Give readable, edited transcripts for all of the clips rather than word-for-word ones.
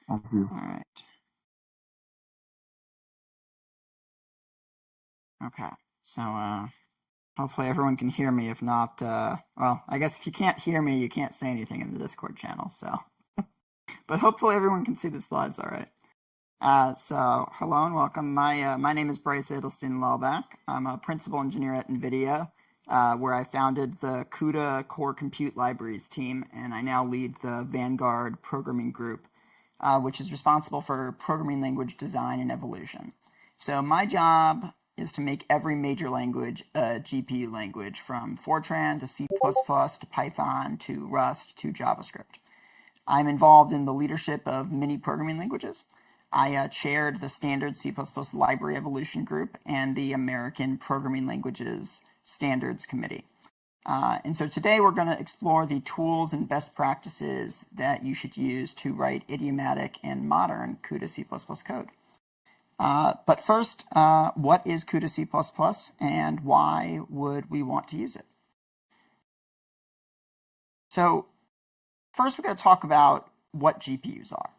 Thank you. All right. Okay, so hopefully everyone can hear me. If not, well, I guess if you can't hear me, you can't say anything in the Discord channel, so. But hopefully everyone can see the slides all right. So hello and welcome. My name is Bryce Lelbach. I'm a principal engineer at NVIDIA, where I founded the CUDA Core Compute Libraries team, and I now lead the Vanguard programming group, which is responsible for programming language design and evolution. So my job is to make every major language a GPU language, from Fortran to C++ to Python to Rust to JavaScript. I'm involved in the leadership of many programming languages. I chaired the standard C++ library evolution group and the American Programming Languages Standards Committee. And so today we're going to explore the tools and best practices that you should use to write idiomatic and modern CUDA C++ code. But first, what is CUDA C++ and why would we want to use it? So first, we're going to talk about what GPUs are.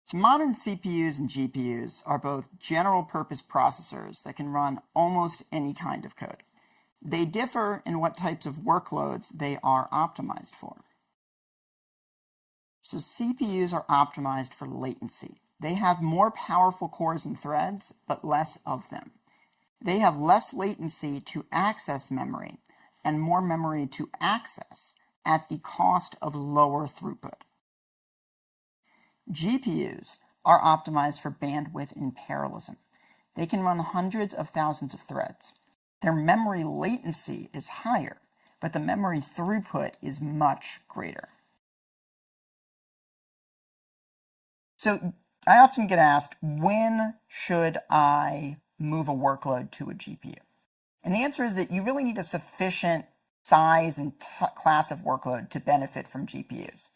So modern CPUs and GPUs are both general-purpose processors that can run almost any kind of code. They differ in what types of workloads they are optimized for. So CPUs are optimized for latency. They have more powerful cores and threads, but less of them. They have less latency to access memory and more memory to access at the cost of lower throughput. GPUs are optimized for bandwidth and parallelism. They can run hundreds of thousands of threads. Their memory latency is higher, but the memory throughput is much greater. So I often get asked, when should I move a workload to a GPU? And the answer is that you really need a sufficient size and class of workload to benefit from GPUs.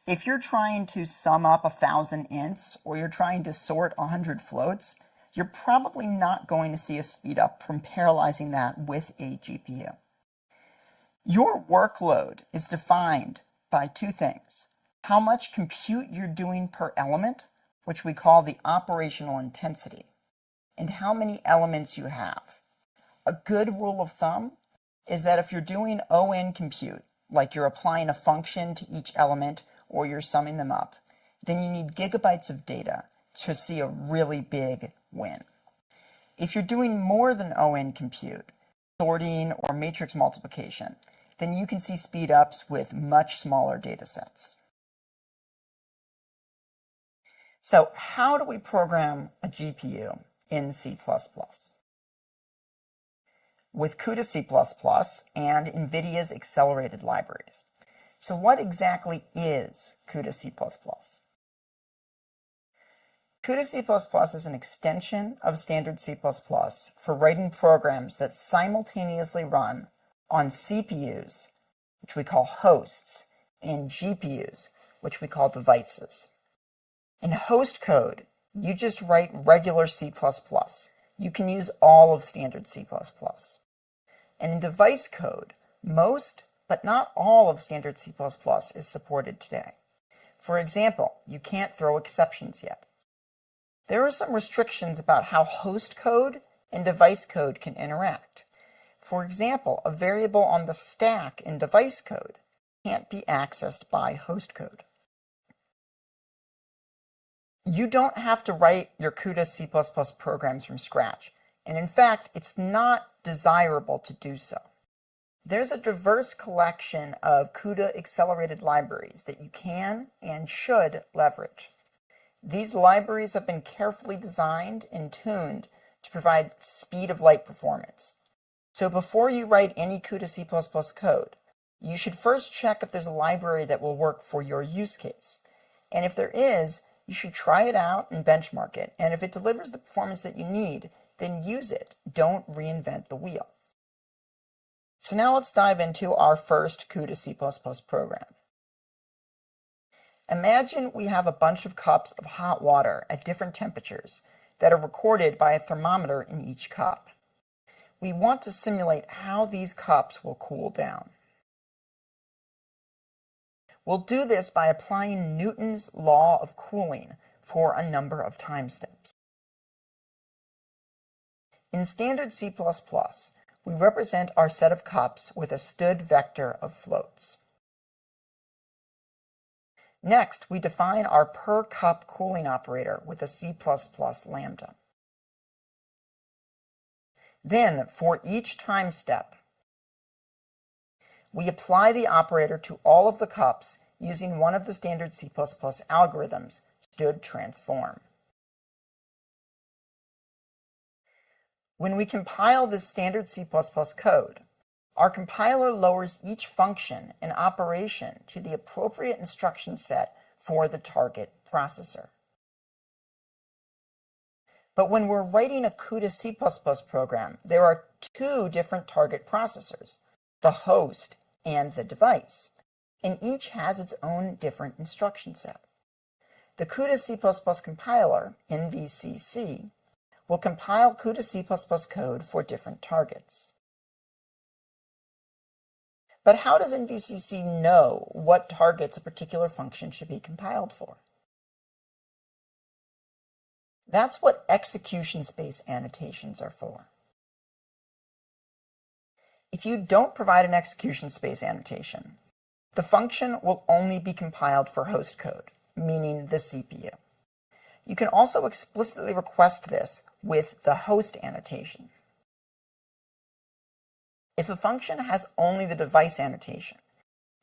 If you're trying to sum up 1,000 ints or you're trying to sort 100 floats, you're probably not going to see a speed up from parallelizing that with a GPU. Your workload is defined by two things: how much compute you're doing per element, which we call the operational intensity, and how many elements you have. A good rule of thumb is that if you're doing ON compute, like you're applying a function to each element or you're summing them up, then you need gigabytes of data to see a really big win. If you're doing more than ON compute, sorting or matrix multiplication, then you can see speed ups with much smaller data sets. So how do we program a GPU in C++? With CUDA C++ and NVIDIA's accelerated libraries. So what exactly is CUDA C++? CUDA C++ is an extension of standard C++ for writing programs that simultaneously run on CPUs, which we call hosts, and GPUs, which we call devices. In host code, you just write regular C++. You can use all of standard C++. And in device code, most, but not all of standard C++ is supported today. For example, you can't throw exceptions yet. There are some restrictions about how host code and device code can interact. For example, a variable on the stack in device code can't be accessed by host code. You don't have to write your CUDA C++ programs from scratch, and in fact, it's not desirable to do so. There's a diverse collection of CUDA accelerated libraries that you can and should leverage. These libraries have been carefully designed and tuned to provide speed of light performance. So before you write any CUDA C++ code, you should first check if there's a library that will work for your use case. And if there is, you should try it out and benchmark it. And if it delivers the performance that you need, then use it. Don't reinvent the wheel. So now let's dive into our first CUDA C++ program. Imagine we have a bunch of cups of hot water at different temperatures that are recorded by a thermometer in each cup. We want to simulate how these cups will cool down. We'll do this by applying Newton's law of cooling for a number of time steps. In standard C++, we represent our set of cups with a stud vector of floats. Next, we define our per cup cooling operator with a C++ lambda. Then, for each time step, we apply the operator to all of the cups using one of the standard C++ algorithms, stud transform. When we compile this standard C++ code, our compiler lowers each function and operation to the appropriate instruction set for the target processor. But when we're writing a CUDA C++ program, there are two different target processors, the host and the device, and each has its own different instruction set. The CUDA C++ compiler, NVCC, will compile CUDA C++ code for different targets. But how does NVCC know what targets a particular function should be compiled for? That's what execution space annotations are for. If you don't provide an execution space annotation, the function will only be compiled for host code, meaning the CPU. You can also explicitly request this with the host annotation. If a function has only the device annotation,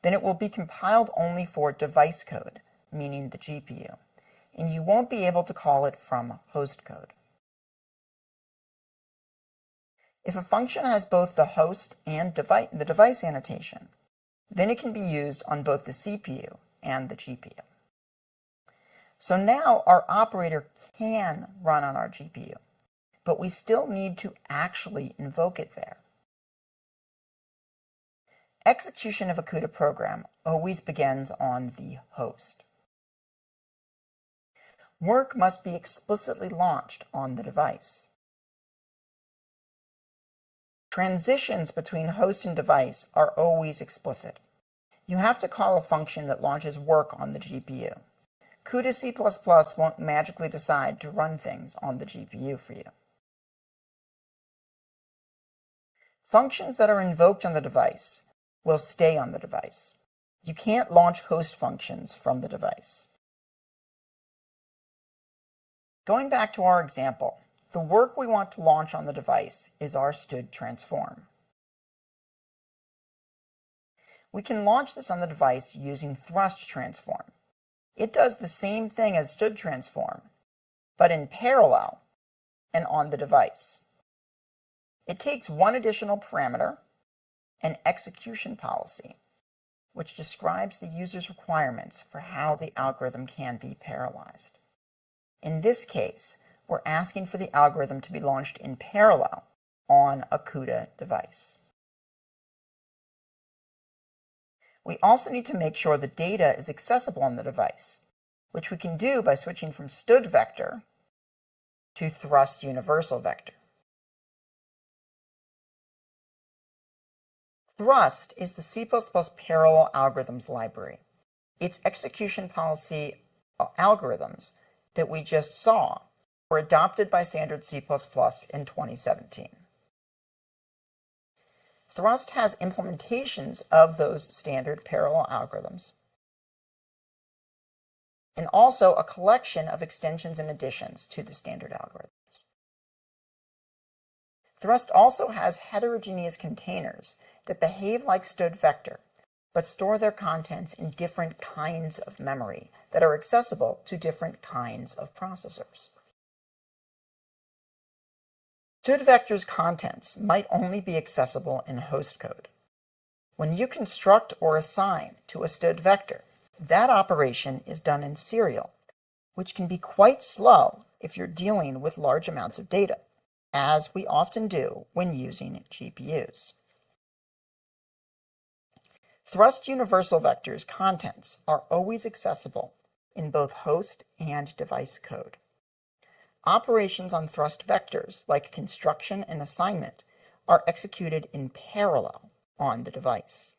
then it will be compiled only for device code, meaning the GPU, and you won't be able to call it from host code. If a function has both the host and the device annotation, then it can be used on both the CPU and the GPU. So now our operator can run on our GPU, but we still need to actually invoke it there. Execution of a CUDA program always begins on the host. Work must be explicitly launched on the device. Transitions between host and device are always explicit. You have to call a function that launches work on the GPU. CUDA C++ won't magically decide to run things on the GPU for you. Functions that are invoked on the device will stay on the device. You can't launch host functions from the device. Going back to our example, the work we want to launch on the device is our stud transform. We can launch this on the device using thrust transform. It does the same thing as stud transform, but in parallel and on the device. It takes one additional parameter, an execution policy, which describes the user's requirements for how the algorithm can be parallelized. In this case, we're asking for the algorithm to be launched in parallel on a CUDA device. We also need to make sure the data is accessible on the device, which we can do by switching from stud vector to thrust universal vector. Thrust is the C++ parallel algorithms library. Its execution policy algorithms that we just saw were adopted by standard C++ in 2017. Thrust has implementations of those standard parallel algorithms, and also a collection of extensions and additions to the standard algorithms. Thrust also has heterogeneous containers that behave like stud vector, but store their contents in different kinds of memory that are accessible to different kinds of processors. Stud vector's contents might only be accessible in host code. When you construct or assign to a stud vector, that operation is done in serial, which can be quite slow if you're dealing with large amounts of data, as we often do when using GPUs. Thrust universal vector's contents are always accessible in both host and device code. Operations on thrust vectors, like construction and assignment, are executed in parallel on the device.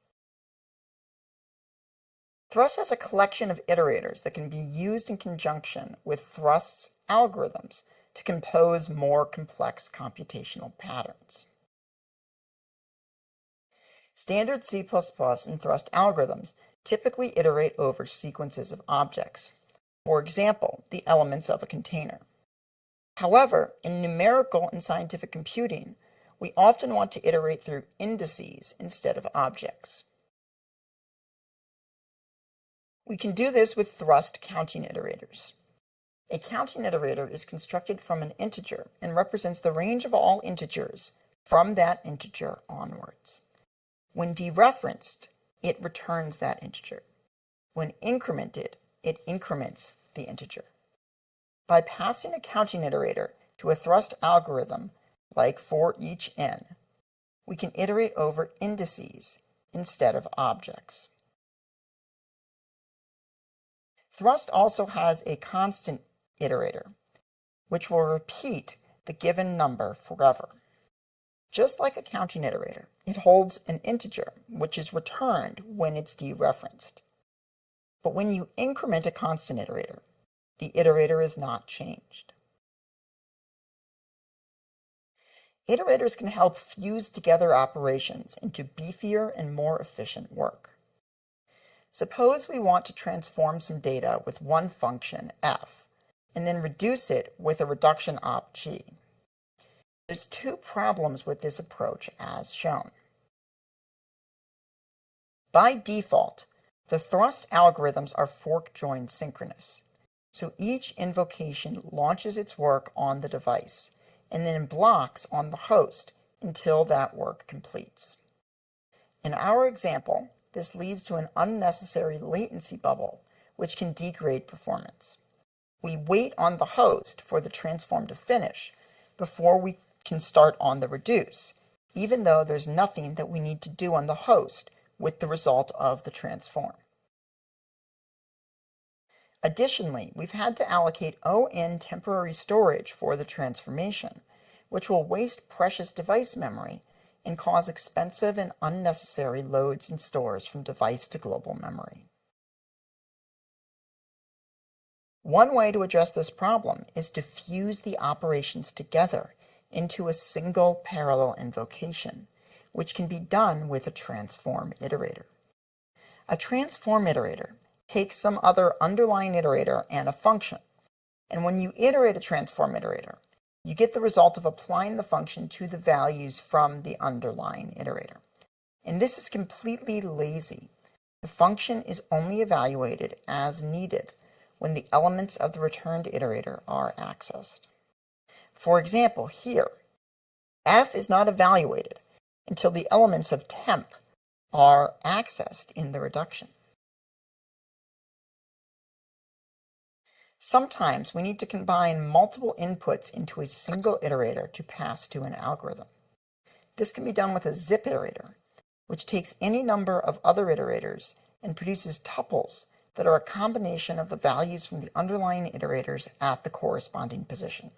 Thrust has a collection of iterators that can be used in conjunction with Thrust's algorithms to compose more complex computational patterns. Standard C++ and Thrust algorithms typically iterate over sequences of objects, for example, the elements of a container. However, in numerical and scientific computing, we often want to iterate through indices instead of objects. We can do this with Thrust counting iterators. A counting iterator is constructed from an integer and represents the range of all integers from that integer onwards. When dereferenced, it returns that integer. When incremented, it increments the integer. By passing a counting iterator to a Thrust algorithm, like for each n, we can iterate over indices instead of objects. Thrust also has a constant iterator, which will repeat the given number forever. Just like a counting iterator, it holds an integer, which is returned when it's dereferenced. But when you increment a constant iterator, the iterator is not changed. Iterators can help fuse together operations into beefier and more efficient work. Suppose we want to transform some data with one function, f, and then reduce it with a reduction op g. There's two problems with this approach as shown. By default, the Thrust algorithms are fork-joined synchronous, so each invocation launches its work on the device and then blocks on the host until that work completes. In our example, this leads to an unnecessary latency bubble, which can degrade performance. We wait on the host for the transform to finish before we can start on the reduce, even though there's nothing that we need to do on the host with the result of the transform. Additionally, we've had to allocate ON temporary storage for the transformation, which will waste precious device memory and cause expensive and unnecessary loads and stores from device to global memory. One way to address this problem is to fuse the operations together into a single parallel invocation, which can be done with a transform iterator. A transform iterator takes some other underlying iterator and a function, and when you iterate a transform iterator, you get the result of applying the function to the values from the underlying iterator. And this is completely lazy. The function is only evaluated as needed when the elements of the returned iterator are accessed. For example, here, f is not evaluated until the elements of temp are accessed in the reduction. Sometimes we need to combine multiple inputs into a single iterator to pass to an algorithm. This can be done with a zip iterator, which takes any number of other iterators and produces tuples that are a combination of the values from the underlying iterators at the corresponding position.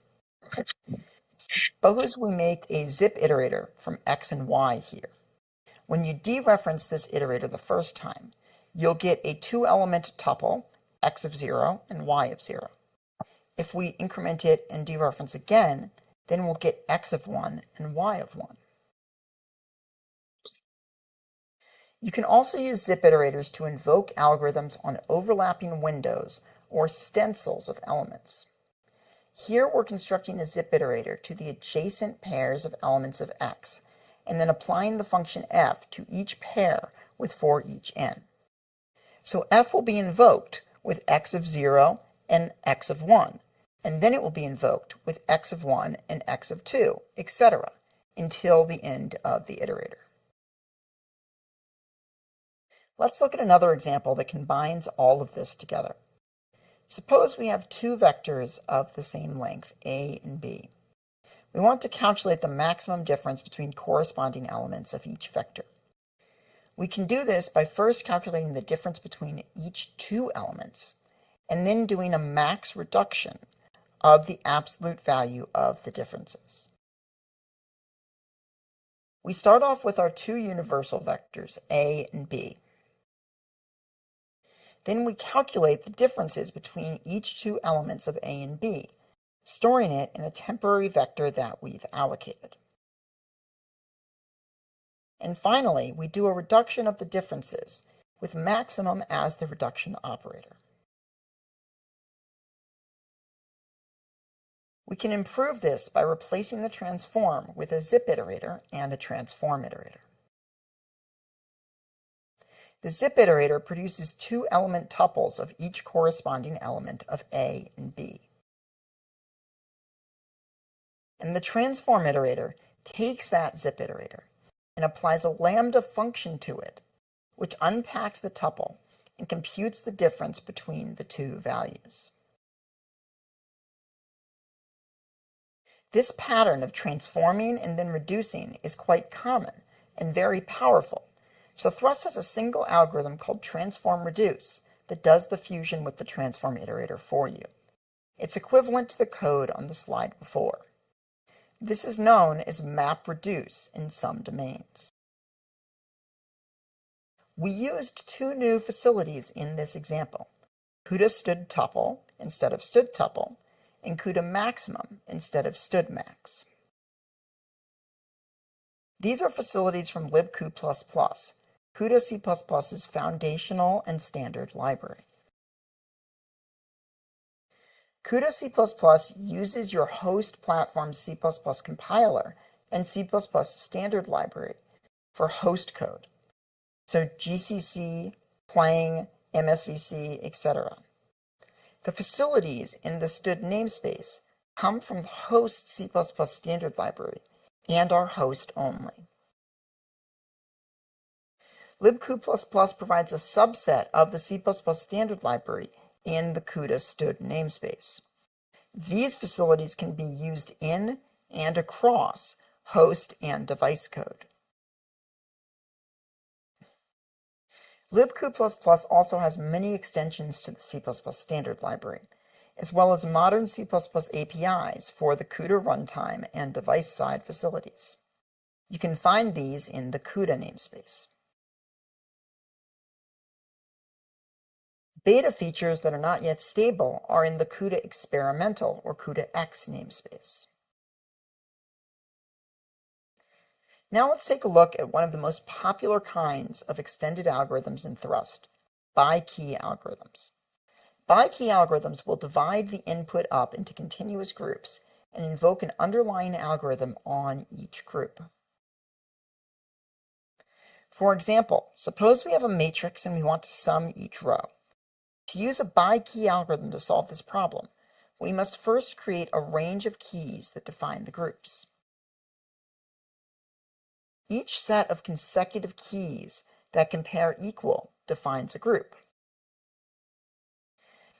Suppose we make a zip iterator from x and y here. When you dereference this iterator the first time, you'll get a two-element tuple, x of 0 and y of 0. If we increment it and dereference again, then we'll get x of 1 and y of 1. You can also use zip iterators to invoke algorithms on overlapping windows or stencils of elements. Here we're constructing a zip iterator to the adjacent pairs of elements of x, and then applying the function f to each pair with for each n. So f will be invoked with x of 0 and x of 1, and then it will be invoked with x of 1 and x of 2, etc., until the end of the iterator. Let's look at another example that combines all of this together. Suppose we have two vectors of the same length, a and b. We want to calculate the maximum difference between corresponding elements of each vector. We can do this by first calculating the difference between each two elements, and then doing a max reduction of the absolute value of the differences. We start off with our two universal vectors, a and b. Then we calculate the differences between each two elements of A and B, storing it in a temporary vector that we've allocated. And finally, we do a reduction of the differences, with maximum as the reduction operator. We can improve this by replacing the transform with a zip iterator and a transform iterator. The zip iterator produces two element tuples of each corresponding element of A and B. And the transform iterator takes that zip iterator and applies a lambda function to it, which unpacks the tuple and computes the difference between the two values. This pattern of transforming and then reducing is quite common and very powerful. So Thrust has a single algorithm called transform reduce that does the fusion with the transform iterator for you. It's equivalent to the code on the slide before. This is known as map reduce in some domains. We used two new facilities in this example, CUDA stood tuple instead of stood tuple, and CUDA maximum instead of stood max. These are facilities from libcu++, CUDA C++'s foundational and standard library. CUDA C++ uses your host platform's C++ compiler and C++ standard library for host code, so GCC, Clang, MSVC, etc. The facilities in the stood namespace come from the host C++ standard library and are host only. libcu++ provides a subset of the C++ standard library in the CUDA stood namespace. These facilities can be used in and across host and device code. libcu++ also has many extensions to the C++ standard library, as well as modern C++ APIs for the CUDA runtime and device-side facilities. You can find these in the CUDA namespace. Beta features that are not yet stable are in the CUDA experimental or CUDA-X namespace. Now let's take a look at one of the most popular kinds of extended algorithms in Thrust, by-key algorithms. By-key algorithms will divide the input up into continuous groups and invoke an underlying algorithm on each group. For example, suppose we have a matrix and we want to sum each row. To use a by-key algorithm to solve this problem, we must first create a range of keys that define the groups. Each set of consecutive keys that compare equal defines a group.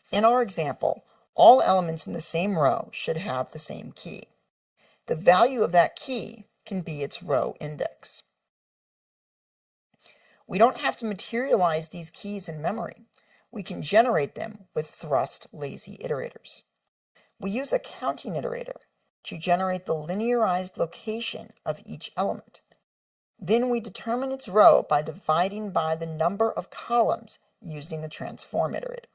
In our example, all elements in the same row should have the same key. The value of that key can be its row index. We don't have to materialize these keys in memory. We can generate them with Thrust lazy iterators. We use a counting iterator to generate the linearized location of each element. Then we determine its row by dividing by the number of columns using the transform iterator.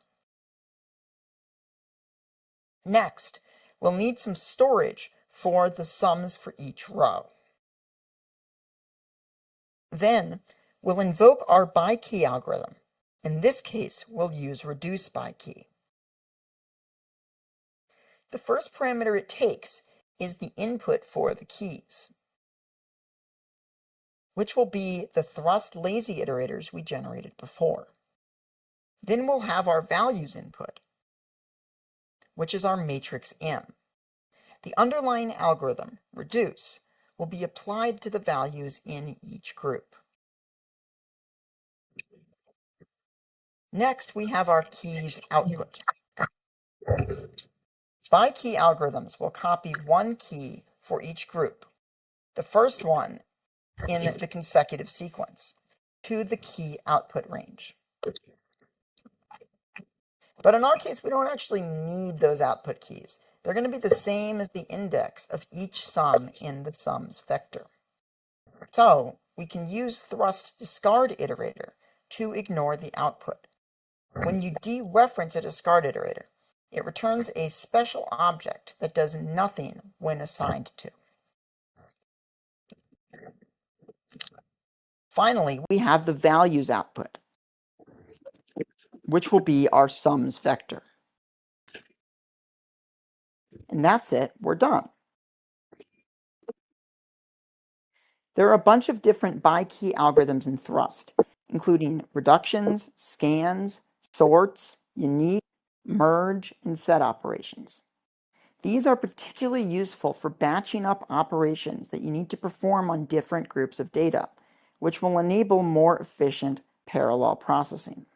Next, we'll need some storage for the sums for each row. Then, we'll invoke our by-key algorithm. In this case, we'll use reduce by key. The first parameter it takes is the input for the keys, which will be the Thrust lazy iterators we generated before. Then we'll have our values input, which is our matrix M. The underlying algorithm, reduce, will be applied to the values in each group. Next, we have our keys output. By-key algorithms will copy one key for each group, the first one in the consecutive sequence, to the key output range. But in our case, we don't actually need those output keys. They're going to be the same as the index of each sum in the sums vector. So we can use Thrust discard iterator to ignore the output. When you dereference a discard iterator, it returns a special object that does nothing when assigned to. Finally, we have the values output, which will be our sums vector. And that's it, we're done. There are a bunch of different by-key algorithms in Thrust, including reductions, scans, sorts, unique, merge, and set operations. These are particularly useful for batching up operations that you need to perform on different groups of data, which will enable more efficient parallel processing.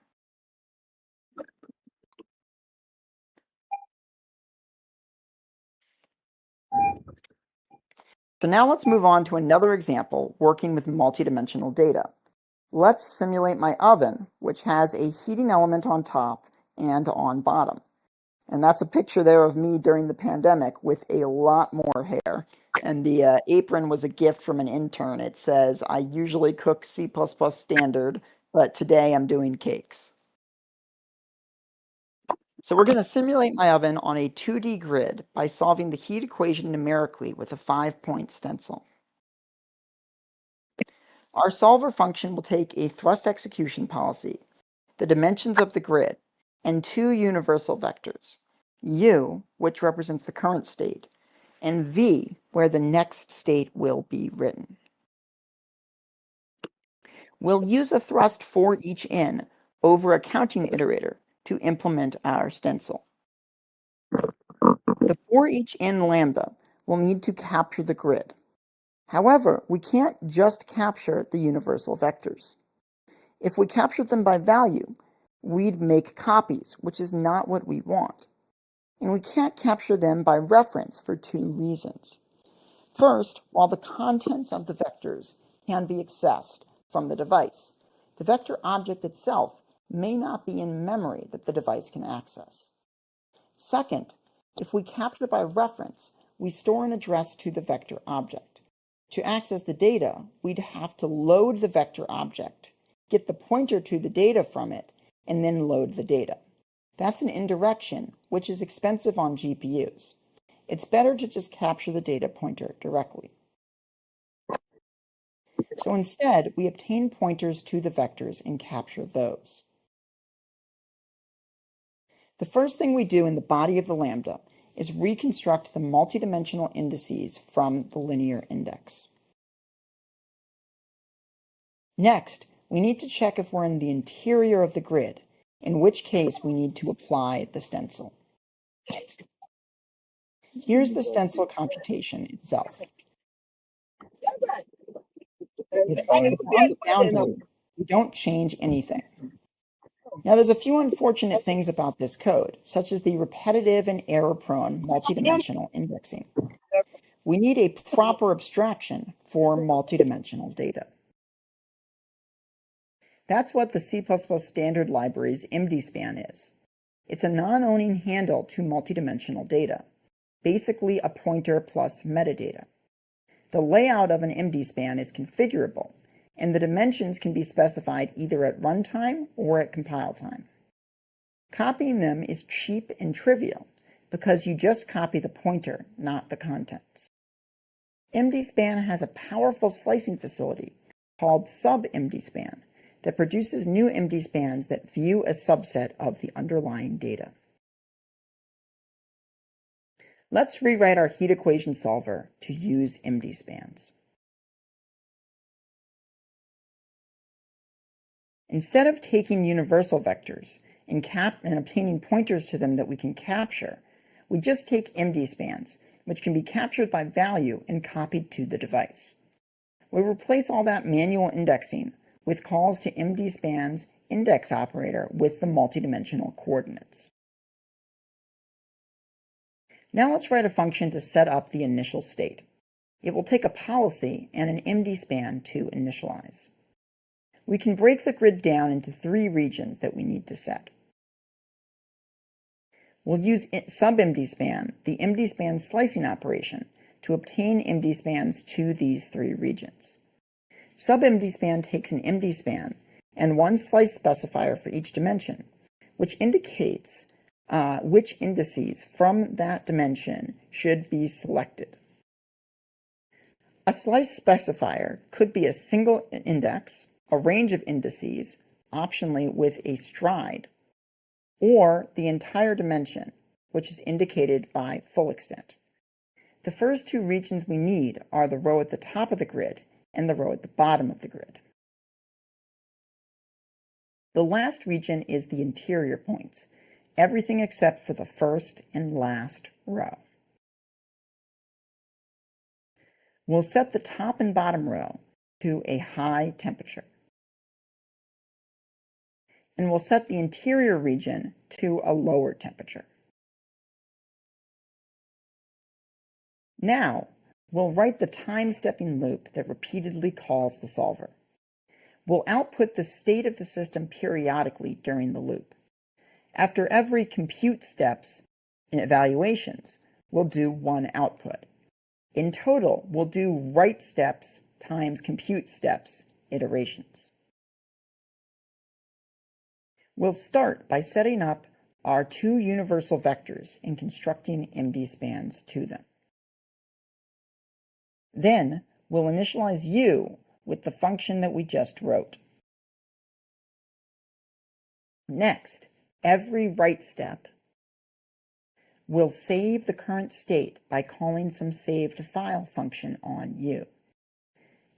So now let's move on to another example working with multidimensional data. Let's simulate my oven, which has a heating element on top and on bottom. And that's a picture there of me during the pandemic with a lot more hair. And the apron was a gift from an intern. It says, I usually cook C++ standard, but today I'm doing cakes. So we're going to simulate my oven on a 2D grid by solving the heat equation numerically with a 5-point stencil. Our solver function will take a thrust execution policy, the dimensions of the grid, and two universal vectors, U, which represents the current state, and V, where the next state will be written. We'll use a thrust for each in over a counting iterator to implement our stencil. The for each in lambda will need to capture the grid. However, we can't just capture the universal vectors. If we captured them by value, we'd make copies, which is not what we want. And we can't capture them by reference for two reasons. First, while the contents of the vectors can be accessed from the device, the vector object itself may not be in memory that the device can access. Second, if we capture by reference, we store an address to the vector object. To access the data, we'd have to load the vector object, get the pointer to the data from it, and then load the data. That's an indirection, which is expensive on GPUs. It's better to just capture the data pointer directly. So instead, we obtain pointers to the vectors and capture those. The first thing we do in the body of the lambda is reconstruct the multidimensional indices from the linear index. Next, we need to check if we're in the interior of the grid, in which case we need to apply the stencil. Here's the stencil computation itself. On the boundary, we don't change anything. Now, there's a few unfortunate things about this code, such as the repetitive and error-prone multidimensional indexing. We need a proper abstraction for multidimensional data. That's what the C++ standard library's MDSpan is. It's a non-owning handle to multidimensional data, basically a pointer plus metadata. The layout of an MDSpan is configurable, and the dimensions can be specified either at runtime or at compile time. Copying them is cheap and trivial because you just copy the pointer, not the contents. MDSpan has a powerful slicing facility called CppMDSpan that produces new MDSpans that view a subset of the underlying data. Let's rewrite our heat equation solver to use MDSpans. Instead of taking universal vectors and obtaining pointers to them that we can capture, we just take MDSpans, which can be captured by value and copied to the device. We replace all that manual indexing with calls to MDSpan's index operator with the multidimensional coordinates. Now let's write a function to set up the initial state. It will take a policy and an MDSpan to initialize. We can break the grid down into three regions that we need to set. We'll use CppMDSpan, the MDSpan slicing operation, to obtain MDSpans to these three regions. CppMDSpan takes an MDSpan and one slice specifier for each dimension, which indicates which indices from that dimension should be selected. A slice specifier could be a single index, a range of indices, optionally with a stride, or the entire dimension, which is indicated by full extent. The first two regions we need are the row at the top of the grid and the row at the bottom of the grid. The last region is the interior points, everything except for the first and last row. We'll set the top and bottom row to a high temperature. And we'll set the interior region to a lower temperature. Now, we'll write the time-stepping loop that repeatedly calls the solver. We'll output the state of the system periodically during the loop. After every compute steps in evaluations, we'll do one output. In total, we'll do write steps times compute steps iterations. We'll start by setting up our two universal vectors and constructing MD spans to them. Then we'll initialize U with the function that we just wrote. Next, every write step will save the current state by calling some save-to-file function on U.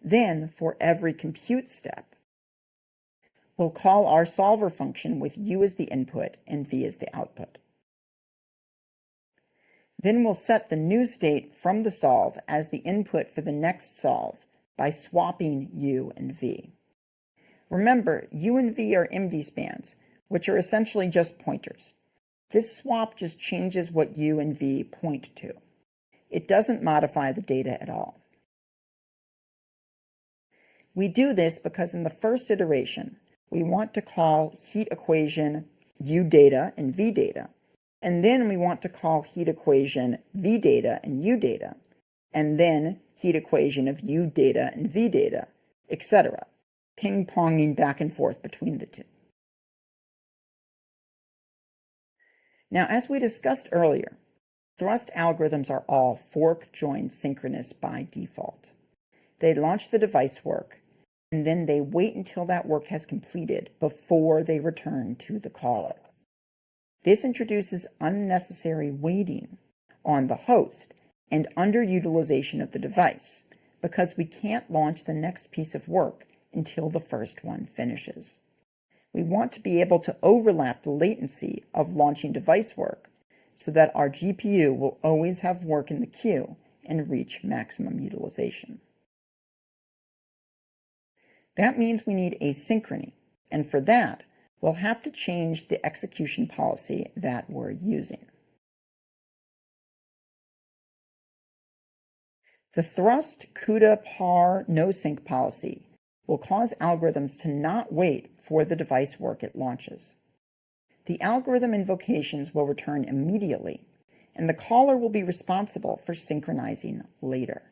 Then, for every compute step, we'll call our solver function with U as the input and V as the output. Then we'll set the new state from the solve as the input for the next solve by swapping U and V. Remember, U and V are MD spans, which are essentially just pointers. This swap just changes what U and V point to. It doesn't modify the data at all. We do this because in the first iteration, we want to call heat equation U data and V data, and then we want to call heat equation V data and U data, and then heat equation of U data and V data, etc., ping-ponging back and forth between the two. Now, as we discussed earlier, thrust algorithms are all fork-join synchronous by default. They launch the device work, and then they wait until that work has completed before they return to the caller. This introduces unnecessary waiting on the host and underutilization of the device because we can't launch the next piece of work until the first one finishes. We want to be able to overlap the latency of launching device work so that our GPU will always have work in the queue and reach maximum utilization. That means we need asynchrony, and for that, we'll have to change the execution policy that we're using. The thrust CUDA par no-sync policy will cause algorithms to not wait for the device work it launches. The algorithm invocations will return immediately, and the caller will be responsible for synchronizing later.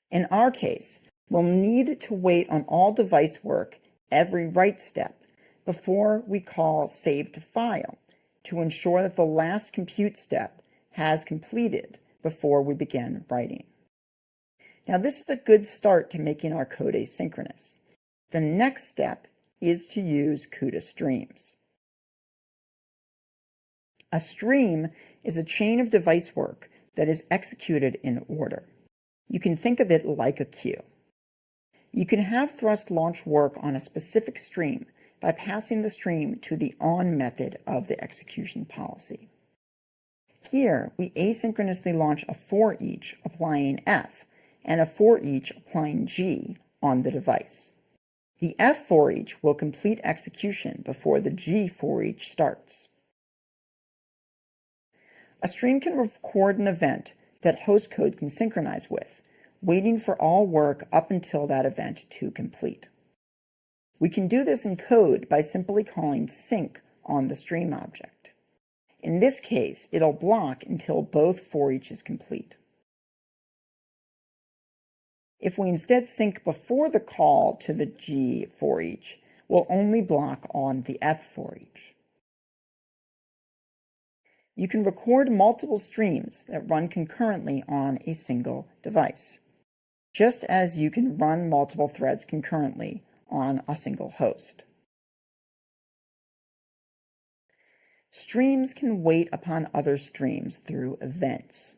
In our case, we'll need to wait on all device work every write step before we call save to file to ensure that the last compute step has completed before we begin writing. Now, this is a good start to making our code asynchronous. The next step is to use CUDA streams. A stream is a chain of device work that is executed in order. You can think of it like a queue. You can have thrust launch work on a specific stream by passing the stream to the on method of the execution policy. Here, we asynchronously launch a for each applying F and a for each applying G on the device. The F for each will complete execution before the G for each starts. A stream can record an event that host code can synchronize with, waiting for all work up until that event to complete. We can do this in code by simply calling sync on the stream object. In this case, it'll block until both for each is complete. If we instead sync before the call to the G for each, we'll only block on the F for each. You can record multiple streams that run concurrently on a single device, just as you can run multiple threads concurrently on a single host. Streams can wait upon other streams through events.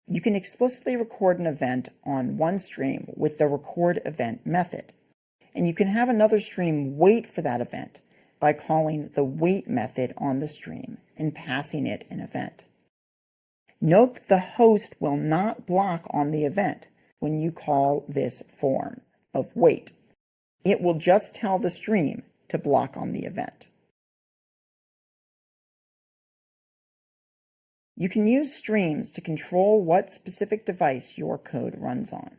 You can explicitly record an event on one stream with the record event method, and you can have another stream wait for that event by calling the wait method on the stream and passing it an event. Note that the host will not block on the event when you call this form of wait. It will just tell the stream to block on the event. You can use streams to control what specific device your code runs on.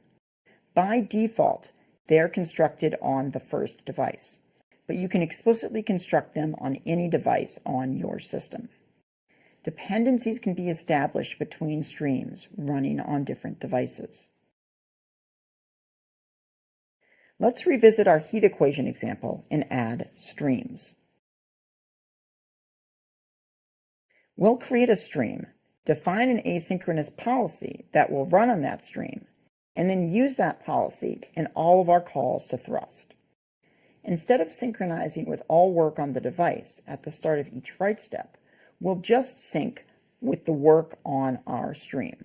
By default, they're constructed on the first device, but you can explicitly construct them on any device on your system. Dependencies can be established between streams running on different devices. Let's revisit our heat equation example and add streams. We'll create a stream, define an asynchronous policy that will run on that stream, and then use that policy in all of our calls to Thrust. Instead of synchronizing with all work on the device at the start of each write step, we'll just sync with the work on our stream.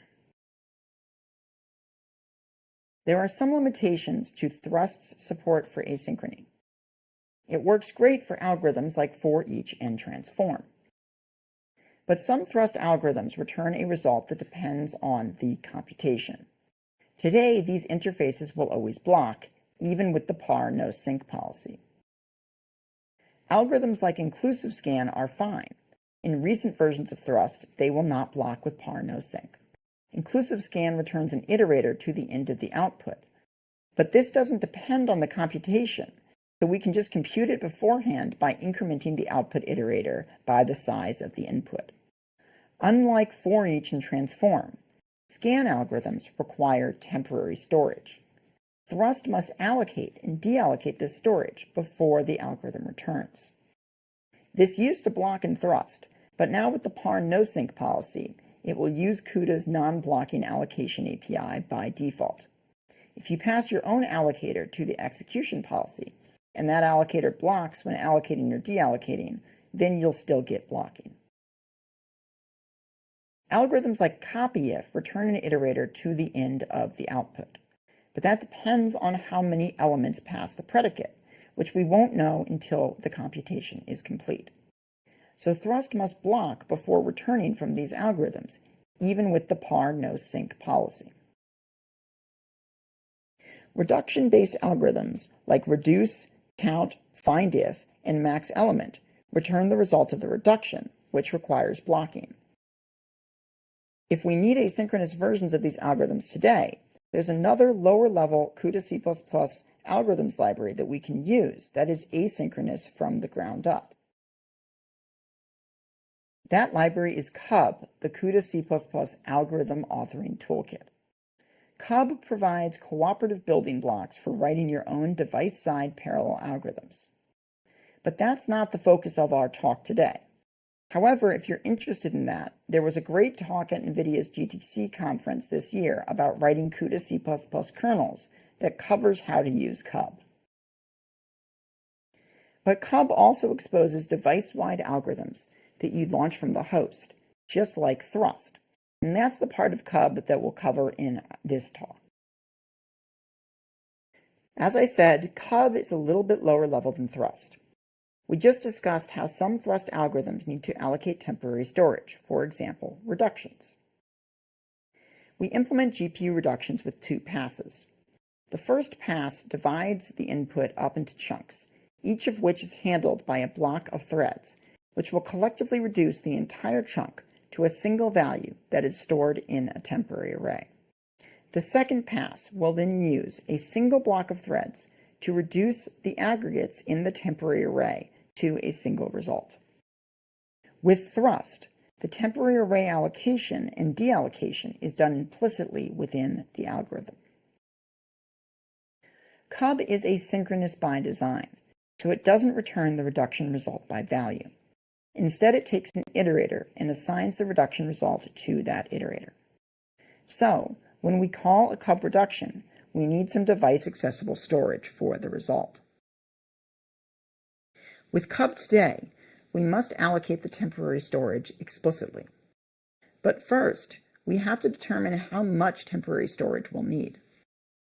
There are some limitations to Thrust's support for asynchrony. It works great for algorithms like for each and transform. But some Thrust algorithms return a result that depends on the computation. Today, these interfaces will always block, even with the par no sync policy. Algorithms like inclusive scan are fine. In recent versions of Thrust, they will not block with par no sync. Inclusive scan returns an iterator to the end of the output. But this doesn't depend on the computation, so we can just compute it beforehand by incrementing the output iterator by the size of the input. Unlike for each and transform, scan algorithms require temporary storage. Thrust must allocate and deallocate this storage before the algorithm returns. This used to block in Thrust, but now with the par no sync policy, it will use CUDA's non-blocking allocation API by default. If you pass your own allocator to the execution policy, and that allocator blocks when allocating or deallocating, then you'll still get blocking. Algorithms like CppAfrica return an iterator to the end of the output, but that depends on how many elements pass the predicate, which we won't know until the computation is complete. So Thrust must block before returning from these algorithms, even with the par no sync policy. Reduction-based algorithms like reduce, count, findIf, and max element return the result of the reduction, which requires blocking. If we need asynchronous versions of these algorithms today, there's another lower-level CUDA C++ algorithms library that we can use that is asynchronous from the ground up. That library is Cub, the CUDA C++ algorithm authoring toolkit. Cub provides cooperative building blocks for writing your own device-side parallel algorithms. But that's not the focus of our talk today. However, if you're interested in that, there was a great talk at NVIDIA's GTC conference this year about writing CUDA C++ kernels that covers how to use Cub. But Cub also exposes device-wide algorithms that you launch from the host, just like Thrust, and that's the part of Cub that we'll cover in this talk. As I said, Cub is a little bit lower level than Thrust. We just discussed how some Thrust algorithms need to allocate temporary storage, for example, reductions. We implement GPU reductions with two passes. The first pass divides the input up into chunks, each of which is handled by a block of threads, which will collectively reduce the entire chunk to a single value that is stored in a temporary array. The second pass will then use a single block of threads to reduce the aggregates in the temporary array to a single result. With Thrust, the temporary array allocation and deallocation is done implicitly within the algorithm. CUB is asynchronous by design, so it doesn't return the reduction result by value. Instead, it takes an iterator and assigns the reduction result to that iterator. So, when we call a CUB reduction, we need some device-accessible storage for the result. With CUB today, we must allocate the temporary storage explicitly. But first, we have to determine how much temporary storage we'll need.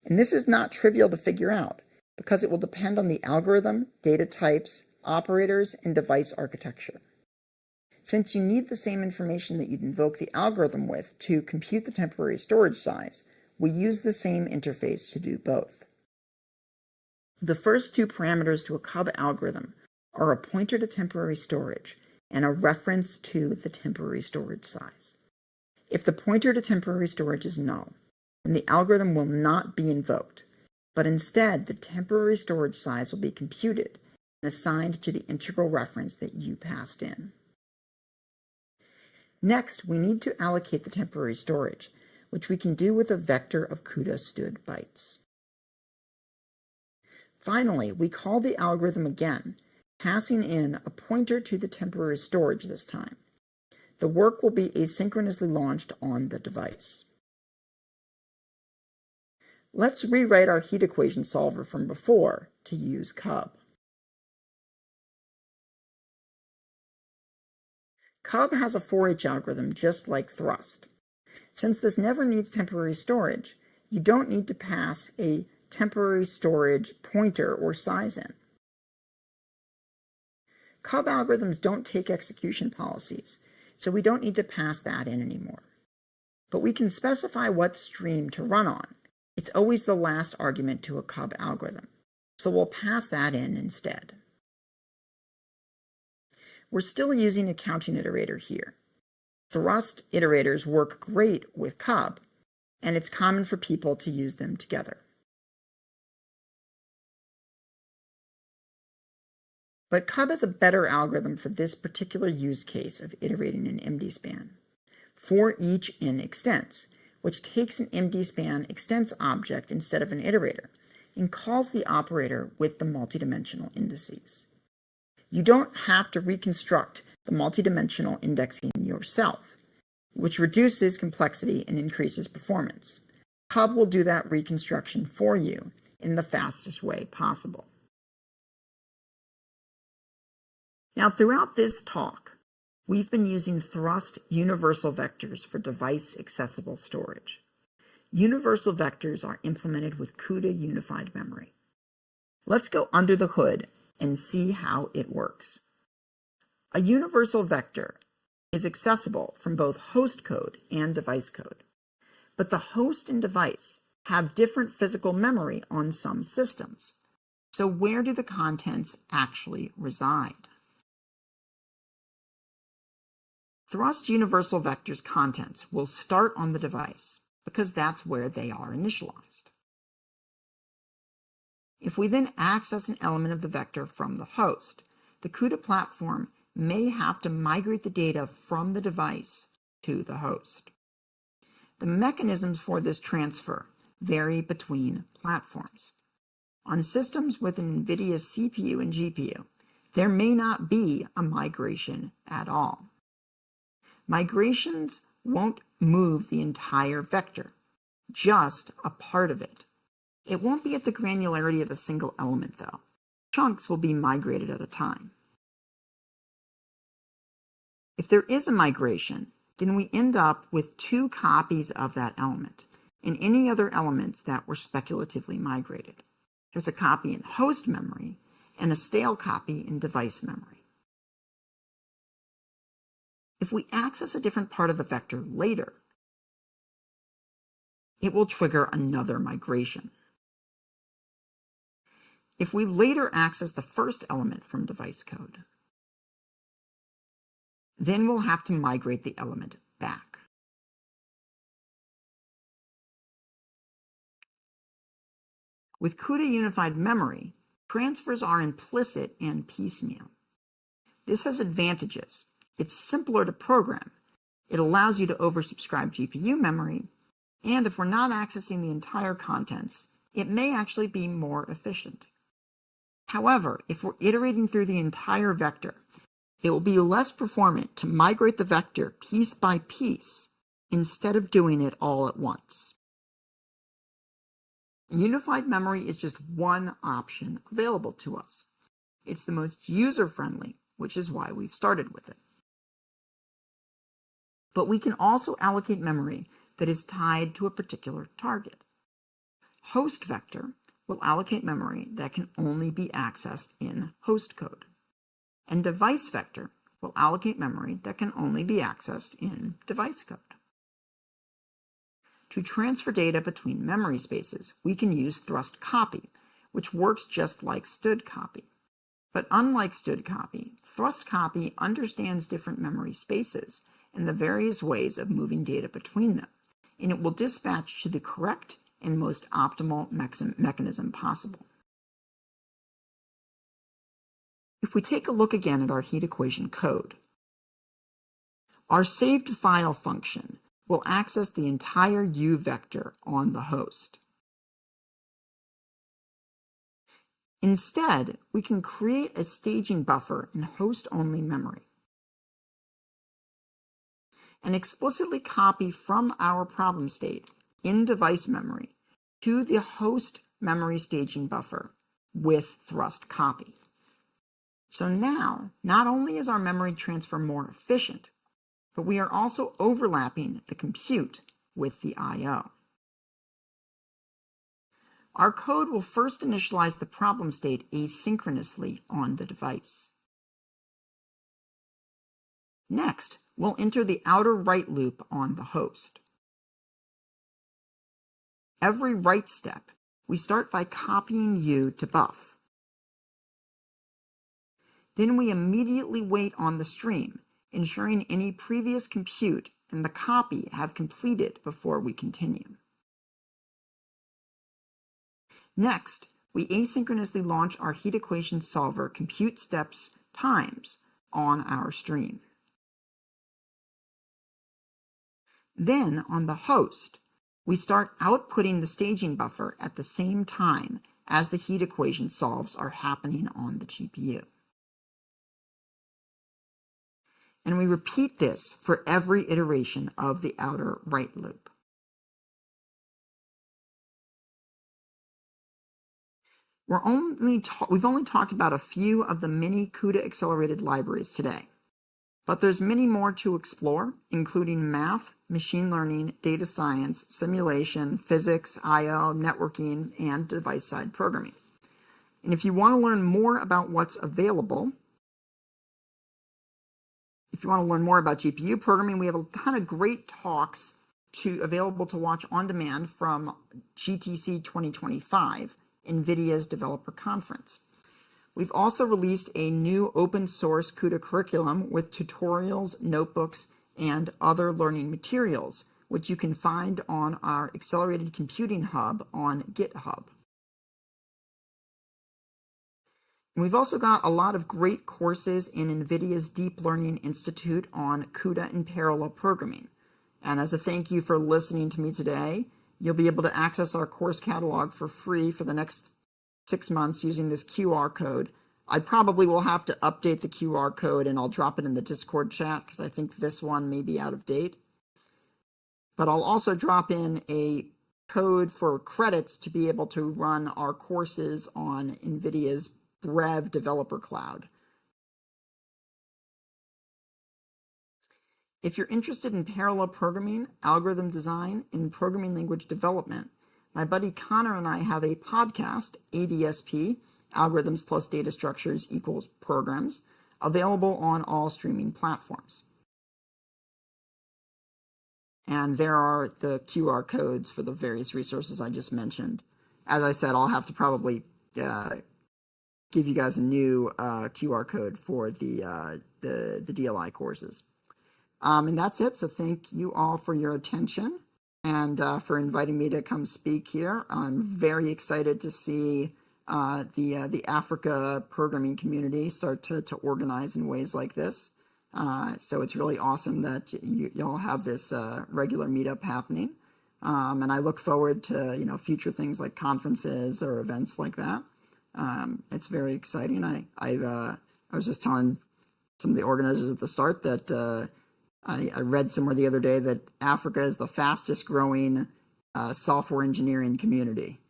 And this is not trivial to figure out, because it will depend on the algorithm, data types, operators, and device architecture. Since you need the same information that you'd invoke the algorithm with to compute the temporary storage size, we use the same interface to do both. The first two parameters to a CUB algorithm are a pointer to temporary storage and a reference to the temporary storage size. If the pointer to temporary storage is null, then the algorithm will not be invoked, but instead the temporary storage size will be computed and assigned to the integral reference that you passed in. Next, we need to allocate the temporary storage, which we can do with a vector of CUDA std bytes. Finally, we call the algorithm again, passing in a pointer to the temporary storage this time. The work will be asynchronously launched on the device. Let's rewrite our heat equation solver from before to use CUB. CUB has a 4H algorithm just like thrust. Since this never needs temporary storage, you don't need to pass a temporary storage pointer or size in. CUB algorithms don't take execution policies, so we don't need to pass that in anymore. But we can specify what stream to run on. It's always the last argument to a CUB algorithm, so we'll pass that in instead. We're still using a counting iterator here. Thrust iterators work great with CUB, and it's common for people to use them together. But CUB is a better algorithm for this particular use case of iterating an MD-span. For each in extents, which takes an MD-span extents object instead of an iterator, and calls the operator with the multidimensional indices. You don't have to reconstruct the multidimensional indexing yourself, which reduces complexity and increases performance. CUB will do that reconstruction for you in the fastest way possible. Now, throughout this talk, we've been using thrust universal vectors for device-accessible storage. Universal vectors are implemented with CUDA unified memory. Let's go under the hood and see how it works. A universal vector is accessible from both host code and device code, but the host and device have different physical memory on some systems. So where do the contents actually reside? Thrust universal vectors contents will start on the device because that's where they are initialized. If we then access an element of the vector from the host, the CUDA platform may have to migrate the data from the device to the host. The mechanisms for this transfer vary between platforms. On systems with an NVIDIA CPU and GPU, there may not be a migration at all. Migrations won't move the entire vector, just a part of it. It won't be at the granularity of a single element, though. Chunks will be migrated at a time. If there is a migration, then we end up with 2 copies of that element and any other elements that were speculatively migrated. There's a copy in host memory and a stale copy in device memory. If we access a different part of the vector later, it will trigger another migration. If we later access the first element from device code, then we'll have to migrate the element back. With CUDA unified memory, transfers are implicit and piecemeal. This has advantages. It's simpler to program. It allows you to oversubscribe GPU memory, and if we're not accessing the entire contents, it may actually be more efficient. However, if we're iterating through the entire vector, it will be less performant to migrate the vector piece by piece instead of doing it all at once. Unified memory is just one option available to us. It's the most user-friendly, which is why we've started with it. But we can also allocate memory that is tied to a particular target. Host vector will allocate memory that can only be accessed in host code. And device vector will allocate memory that can only be accessed in device code. To transfer data between memory spaces, we can use thrust copy, which works just like std copy. But unlike std copy, thrust copy understands different memory spaces and the various ways of moving data between them, and it will dispatch to the correct and most optimal mechanism possible. If we take a look again at our heat equation code, our saved file function will access the entire U vector on the host. Instead, we can create a staging buffer in host-only memory and explicitly copy from our problem state in device memory to the host memory staging buffer with thrust copy. So now, not only is our memory transfer more efficient, but we are also overlapping the compute with the I/O. Our code will first initialize the problem state asynchronously on the device. Next, we'll enter the outer write loop on the host. Every write step, we start by copying U to buff. Then we immediately wait on the stream, ensuring any previous compute and the copy have completed before we continue. Next, we asynchronously launch our heat equation solver compute steps times on our stream. Then, on the host, we start outputting the staging buffer at the same time as the heat equation solves are happening on the GPU. And we repeat this for every iteration of the outer write loop. We've only talked about a few of the many CUDA accelerated libraries today, but there's many more to explore, including math, machine learning, data science, simulation, physics, I/O, networking, and device-side programming. And if you want to learn more about what's available, if you want to learn more about GPU programming, we have a ton of great talks available to watch on demand from GTC 2025, NVIDIA's developer conference. We've also released a new open source CUDA curriculum with tutorials, notebooks, and other learning materials, which you can find on our Accelerated Computing Hub on GitHub. And we've also got a lot of great courses in NVIDIA's Deep Learning Institute on CUDA and parallel programming. And as a thank you for listening to me today, you'll be able to access our course catalog for free for the next 6 months using this QR code. I probably will have to update the QR code and I'll drop it in the Discord chat because I think this one may be out of date. But I'll also drop in a code for credits to be able to run our courses on NVIDIA's Brev Developer Cloud. If you're interested in parallel programming, algorithm design, and programming language development, my buddy Connor and I have a podcast, ADSP, Algorithms Plus Data Structures Equals Programs, available on all streaming platforms. And there are the QR codes for the various resources I just mentioned. As I said, I'll have to probably give you guys a new QR code for the DLI courses. And that's it. So thank you all for your attention and for inviting me to come speak here. I'm very excited to see the Africa programming community start to organize in ways like this. So it's really awesome that y'all have this regular meetup happening. And I look forward to, future things like conferences or events like that. It's very exciting. I was just telling some of the organizers at the start that I read somewhere the other day that Africa is the fastest growing software engineering community.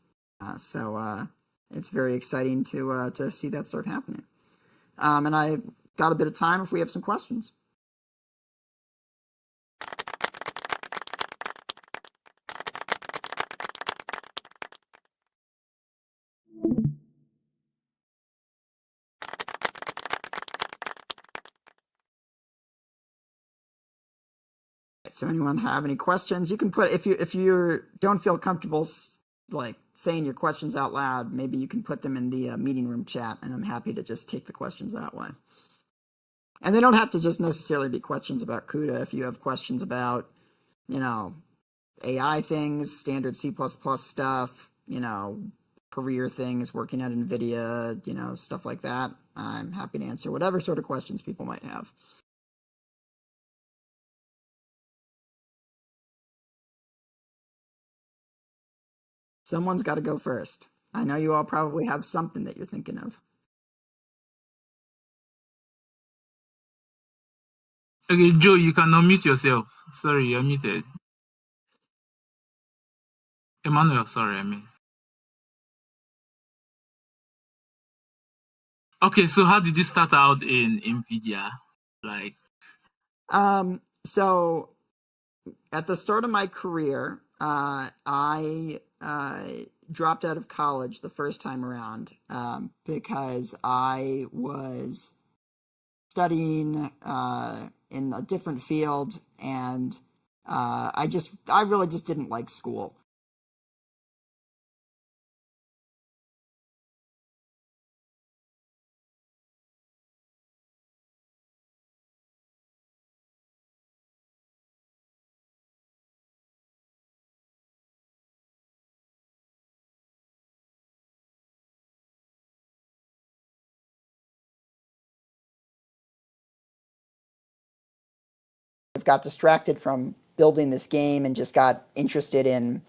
So it's very exciting to see that start happening. And I got a bit of time if we have some questions. So anyone have any questions? You can put, if you don't feel comfortable like saying your questions out loud, maybe you can put them in the meeting room chat, and I'm happy to just take the questions that way. And they don't have to just necessarily be questions about CUDA. If you have questions about, AI things, standard C++ stuff, career things, working at NVIDIA, stuff like that, I'm happy to answer whatever sort of questions people might have. Someone's got to go first. I know you all probably have something that you're thinking of. Okay, Joe, you can unmute yourself. Sorry, you're muted. Emmanuel, sorry, I mean. Okay, so how did you start out in NVIDIA? So at the start of my career, I dropped out of college the first time around because I was studying in a different field, and I really just didn't like school. Got distracted from building this game and just got interested in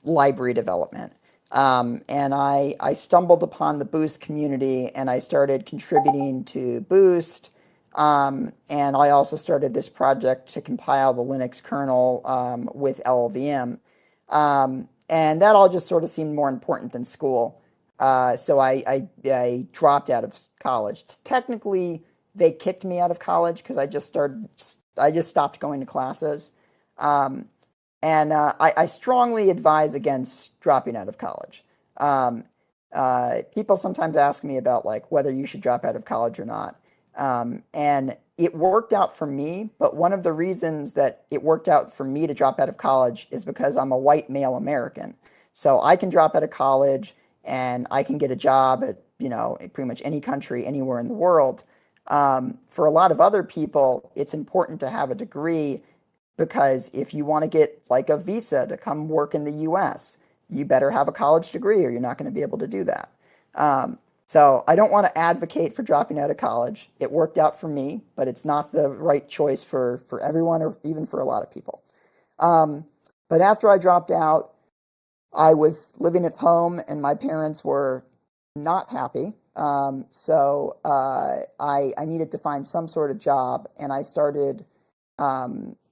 library development. And I stumbled upon the Boost community, and I started contributing to Boost. And I also started this project to compile the Linux kernel with LLVM. And that all just sort of seemed more important than school. So I dropped out of college. Technically, they kicked me out of college because I just stopped going to classes. And I strongly advise against dropping out of college. People sometimes ask me about whether you should drop out of college or not. And it worked out for me, but one of the reasons that it worked out for me to drop out of college is because I'm a white male American. So I can drop out of college and I can get a job at, pretty much any country, anywhere in the world. For a lot of other people, it's important to have a degree because if you want to get a visa to come work in the US, you better have a college degree or you're not going to be able to do that. So I don't want to advocate for dropping out of college. It worked out for me, but it's not the right choice for everyone or even for a lot of people. But after I dropped out, I was living at home and my parents were not happy. So I needed to find some sort of job, and I started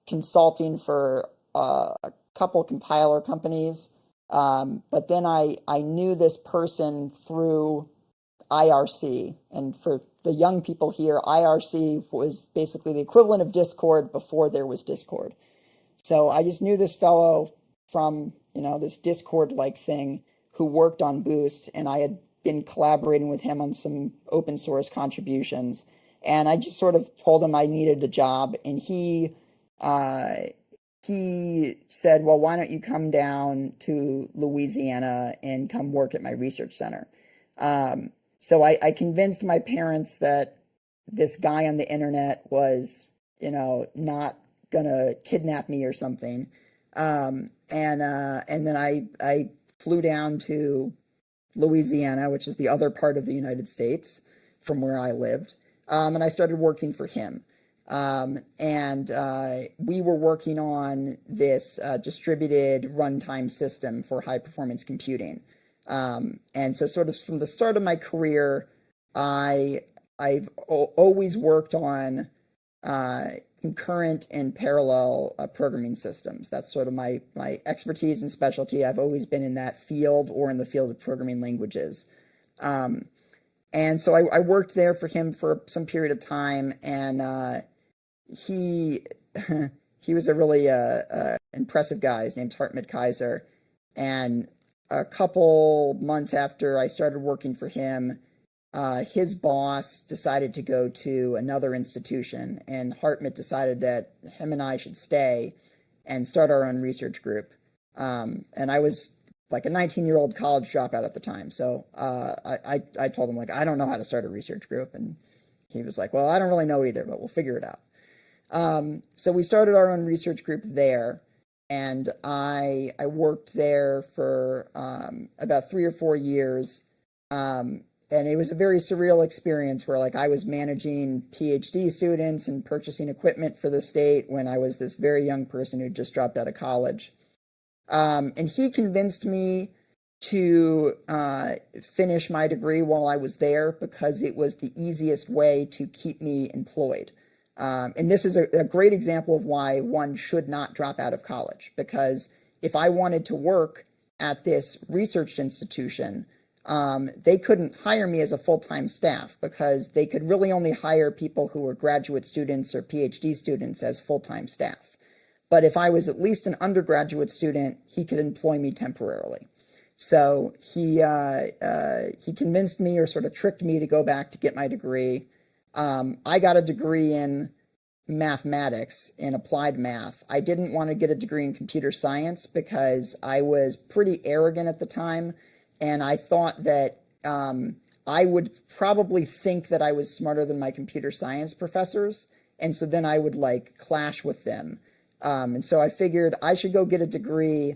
consulting for a couple compiler companies. But then I knew this person through IRC. And for the young people here, IRC was basically the equivalent of Discord before there was Discord. So I just knew this fellow from, this Discord-like thing who worked on Boost, and I had been collaborating with him on some open source contributions. And I just sort of told him I needed a job, and he said, well, why don't you come down to Louisiana and come work at my research center? So I convinced my parents that this guy on the internet was, not gonna kidnap me or something. And then I flew down to Louisiana, which is the other part of the United States from where I lived. And I started working for him. And we were working on this distributed runtime system for high-performance computing. And so sort of from the start of my career, I've always worked on concurrent and parallel programming systems. That's sort of my expertise and specialty. I've always been in that field or in the field of programming languages. And so I worked there for him for some period of time, and he was a really impressive guy. His name's Hartmut Kaiser. And a couple months after I started working for him, his boss decided to go to another institution, and Hartmut decided that him and I should stay and start our own research group. And I was like a 19-year-old college dropout at the time. So I told him, like, I don't know how to start a research group. And he was like, well, I don't really know either, but we'll figure it out. So we started our own research group there, and I worked there for about 3 or 4 years. And it was a very surreal experience where, like, I was managing PhD students and purchasing equipment for the state when I was this very young person who just dropped out of college. And he convinced me to finish my degree while I was there because it was the easiest way to keep me employed. And this is a great example of why one should not drop out of college, because if I wanted to work at this research institution, they couldn't hire me as a full-time staff because they could really only hire people who were graduate students or PhD students as full-time staff. But if I was at least an undergraduate student, he could employ me temporarily. So he convinced me, or sort of tricked me, to go back to get my degree. I got a degree in mathematics, in applied math. I didn't want to get a degree in computer science because I was pretty arrogant at the time, and I thought that I would probably think that I was smarter than my computer science professors, and so then I would, like, clash with them. And so I figured I should go get a degree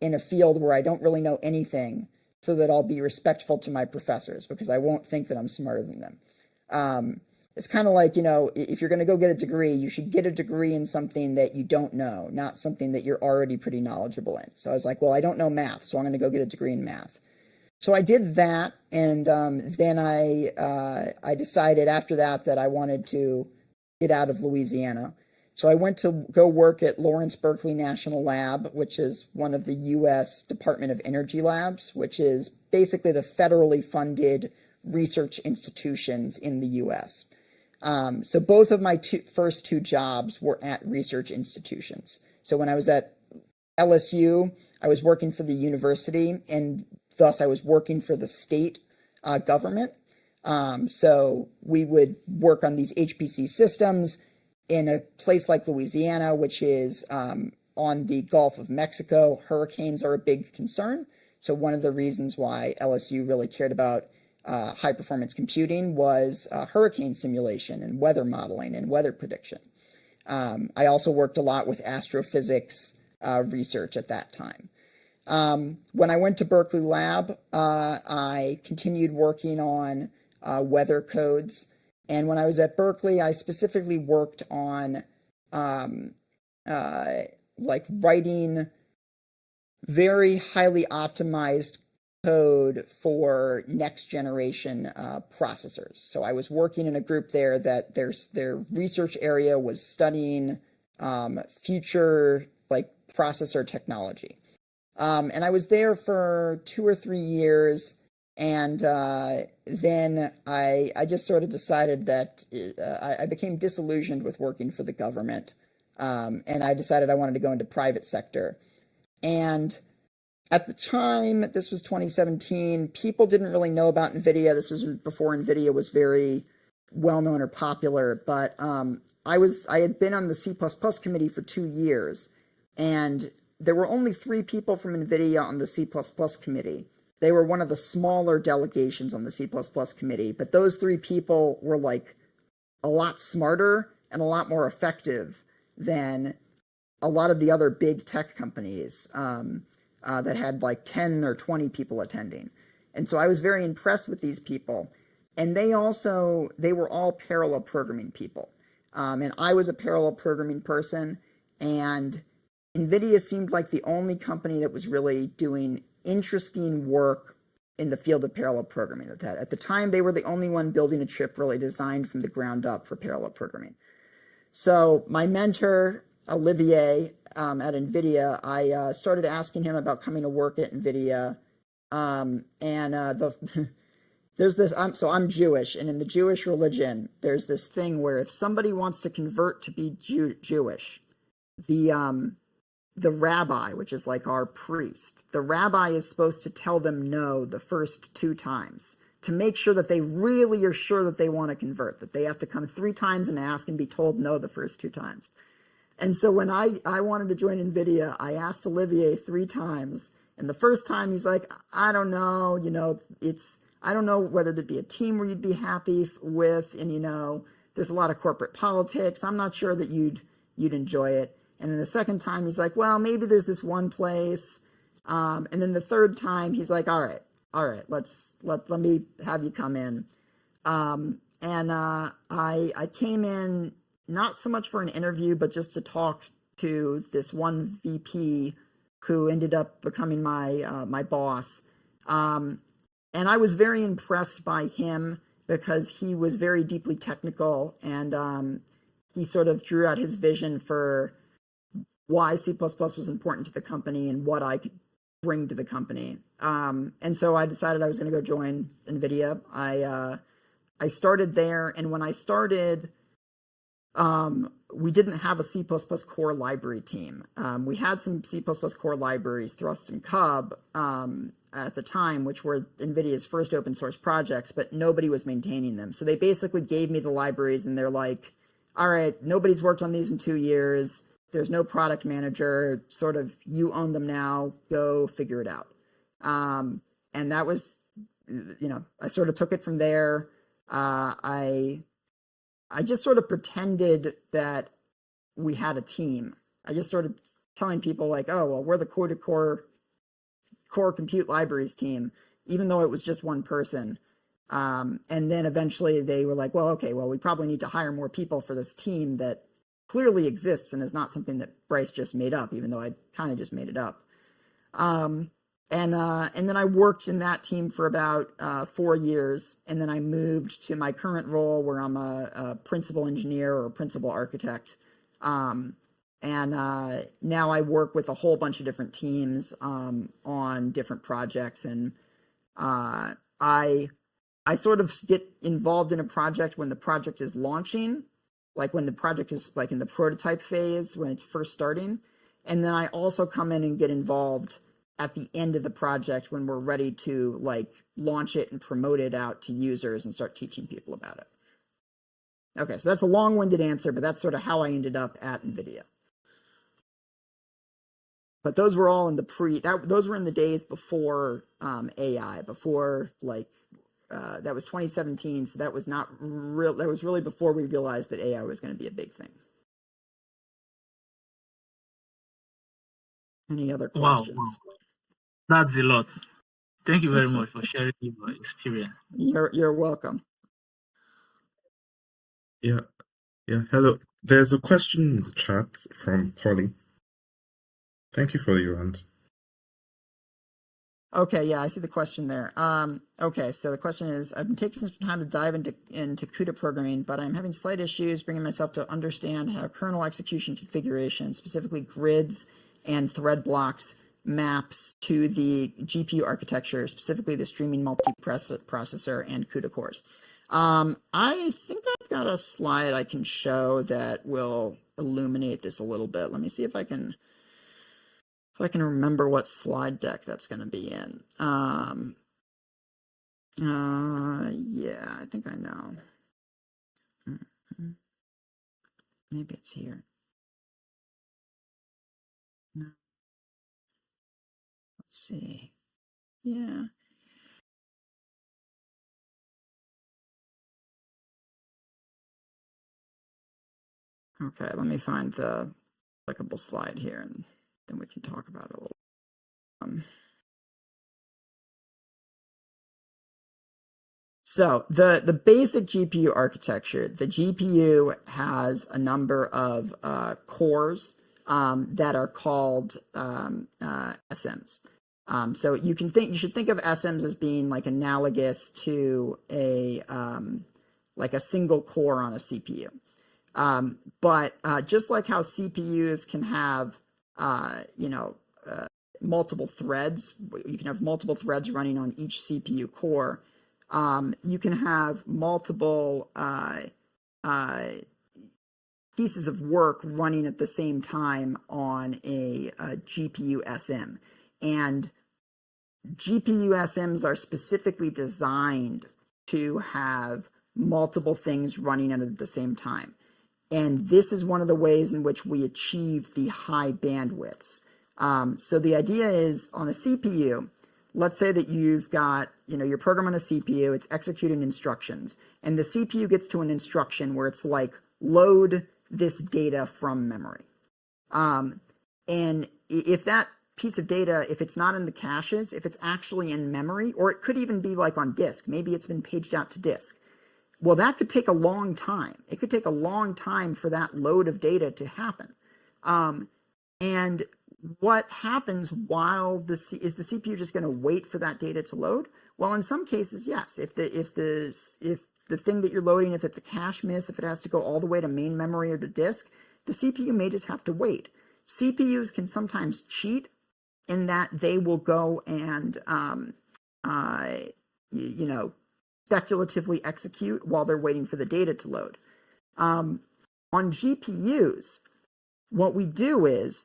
in a field where I don't really know anything so that I'll be respectful to my professors because I won't think that I'm smarter than them. It's kind of like, you know, if you're going to go get a degree, you should get a degree in something that you don't know, not something that you're already pretty knowledgeable in. So I was like, well, I don't know math, so I'm going to go get a degree in math. So I did that, and then I decided after that that I wanted to get out of Louisiana. So I went to go work at Lawrence Berkeley National Lab, which is one of the U.S. Department of Energy labs, which is basically the federally funded research institutions in the U.S. So both of my first two jobs were at research institutions. So when I was at LSU, I was working for the university, and thus I was working for the state government. So we would work on these HPC systems in a place like Louisiana, which is on the Gulf of Mexico. Hurricanes are a big concern. So one of the reasons why LSU really cared about high-performance computing was hurricane simulation and weather modeling and weather prediction. I also worked a lot with astrophysics research at that time. When I went to Berkeley Lab, I continued working on weather codes. And when I was at Berkeley, I specifically worked on like writing very highly optimized code for next generation processors. So I was working in a group there that their research area was studying future like processor technology. And I was there for 2 or 3 years. And then I just sort of decided that I became disillusioned with working for the government. And I decided I wanted to go into private sector. And at the time, this was 2017, people didn't really know about NVIDIA. This was before NVIDIA was very well-known or popular. But I had been on the C++ committee for 2 years. And there were only 3 people from NVIDIA on the C++ committee. They were one of the smaller delegations on the C++ committee, but those 3 people were like a lot smarter and a lot more effective than a lot of the other big tech companies that had like 10 or 20 people attending. And so I was very impressed with these people. And they were all parallel programming people. And I was a parallel programming person, and NVIDIA seemed like the only company that was really doing interesting work in the field of parallel programming. At the time, they were the only one building a chip really designed from the ground up for parallel programming. So my mentor, Olivier, at NVIDIA, I started asking him about coming to work at NVIDIA. There's this, I'm Jewish, and in the Jewish religion, there's this thing where if somebody wants to convert to be Jewish, the rabbi, which is like our priest, the rabbi is supposed to tell them no the first 2 times to make sure that they really are sure that they want to convert, that they have to come 3 times and ask and be told no the first 2 times. And so when I wanted to join NVIDIA, I asked Olivier 3 times, and the first time he's like, I don't know, I don't know whether there'd be a team where you'd be happy with, and there's a lot of corporate politics. I'm not sure that you'd enjoy it. And then the second time he's like, well, maybe there's this one place. And then the third time he's like, all right, let me have you come in. I came in not so much for an interview, but just to talk to this one VP who ended up becoming my boss. And I was very impressed by him because he was very deeply technical, and he sort of drew out his vision for why C++ was important to the company and what I could bring to the company. And so I decided I was going to go join NVIDIA. I started there, and when I started, we didn't have a C++ core library team. We had some C++ core libraries, Thrust and Cub, at the time, which were NVIDIA's first open source projects, but nobody was maintaining them. So they basically gave me the libraries, and they're like, all right, nobody's worked on these in 2 years. There's no product manager, sort of, you own them now, go figure it out. And that was, I sort of took it from there. I just sort of pretended that we had a team. I just started telling people like, oh, well, we're the core compute libraries team, even though it was just one person. And then eventually they were like, well, okay, well, we probably need to hire more people for this team that clearly exists and is not something that Bryce just made up, even though I kind of just made it up. And then I worked in that team for about 4 years, and then I moved to my current role where I'm a principal engineer or a principal architect. And now I work with a whole bunch of different teams on different projects, and I sort of get involved in a project when the project is launching, like when the project is like in the prototype phase, when it's first starting. And then I also come in and get involved at the end of the project when we're ready to like launch it and promote it out to users and start teaching people about it. Okay, so that's a long-winded answer, but that's sort of how I ended up at NVIDIA. But those were all in the those were in the days before AI, before like, that was 2017, so that was not real. That was really before we realized that AI was going to be a big thing. Any other questions? Wow. That's a lot. Thank you very much for sharing your experience. You're welcome. Yeah. Hello. There's a question in the chat from Polly. Thank you for your rant. Okay, yeah, I see the question there. Okay, so the question is, I've been taking some time to dive into CUDA programming, but I'm having slight issues bringing myself to understand how kernel execution configuration, specifically grids and thread blocks, maps to the GPU architecture, specifically the streaming multiprocessor and CUDA cores. I think I've got a slide I can show that will illuminate this a little bit. Let me see if I can remember what slide deck that's going to be in. Yeah, I think I know. Maybe it's here. No. Let's see. Yeah. Okay, let me find the applicable slide here, and then we can talk about it a little. So the basic GPU architecture, the GPU has a number of cores that are called SMs. So you should think of SMs as being like analogous to a single core on a CPU. But just like how CPUs can have multiple threads, you can have multiple threads running on each CPU core. You can have multiple pieces of work running at the same time on a GPU SM. And GPU SMs are specifically designed to have multiple things running at the same time. And this is one of the ways in which we achieve the high bandwidths. So the idea is on a CPU, let's say that you've got, your program on a CPU, it's executing instructions, and the CPU gets to an instruction where it's like, load this data from memory. And if that piece of data, if it's not in the caches, if it's actually in memory, or it could even be like on disk, maybe it's been paged out to disk. Well, that could take a long time. It could take a long time for that load of data to happen. And what happens while is the CPU just going to wait for that data to load? Well, in some cases, yes. If the thing that you're loading, if it's a cache miss, if it has to go all the way to main memory or to disk, the CPU may just have to wait. CPUs can sometimes cheat in that they will go and speculatively execute while they're waiting for the data to load. On GPUs, what we do is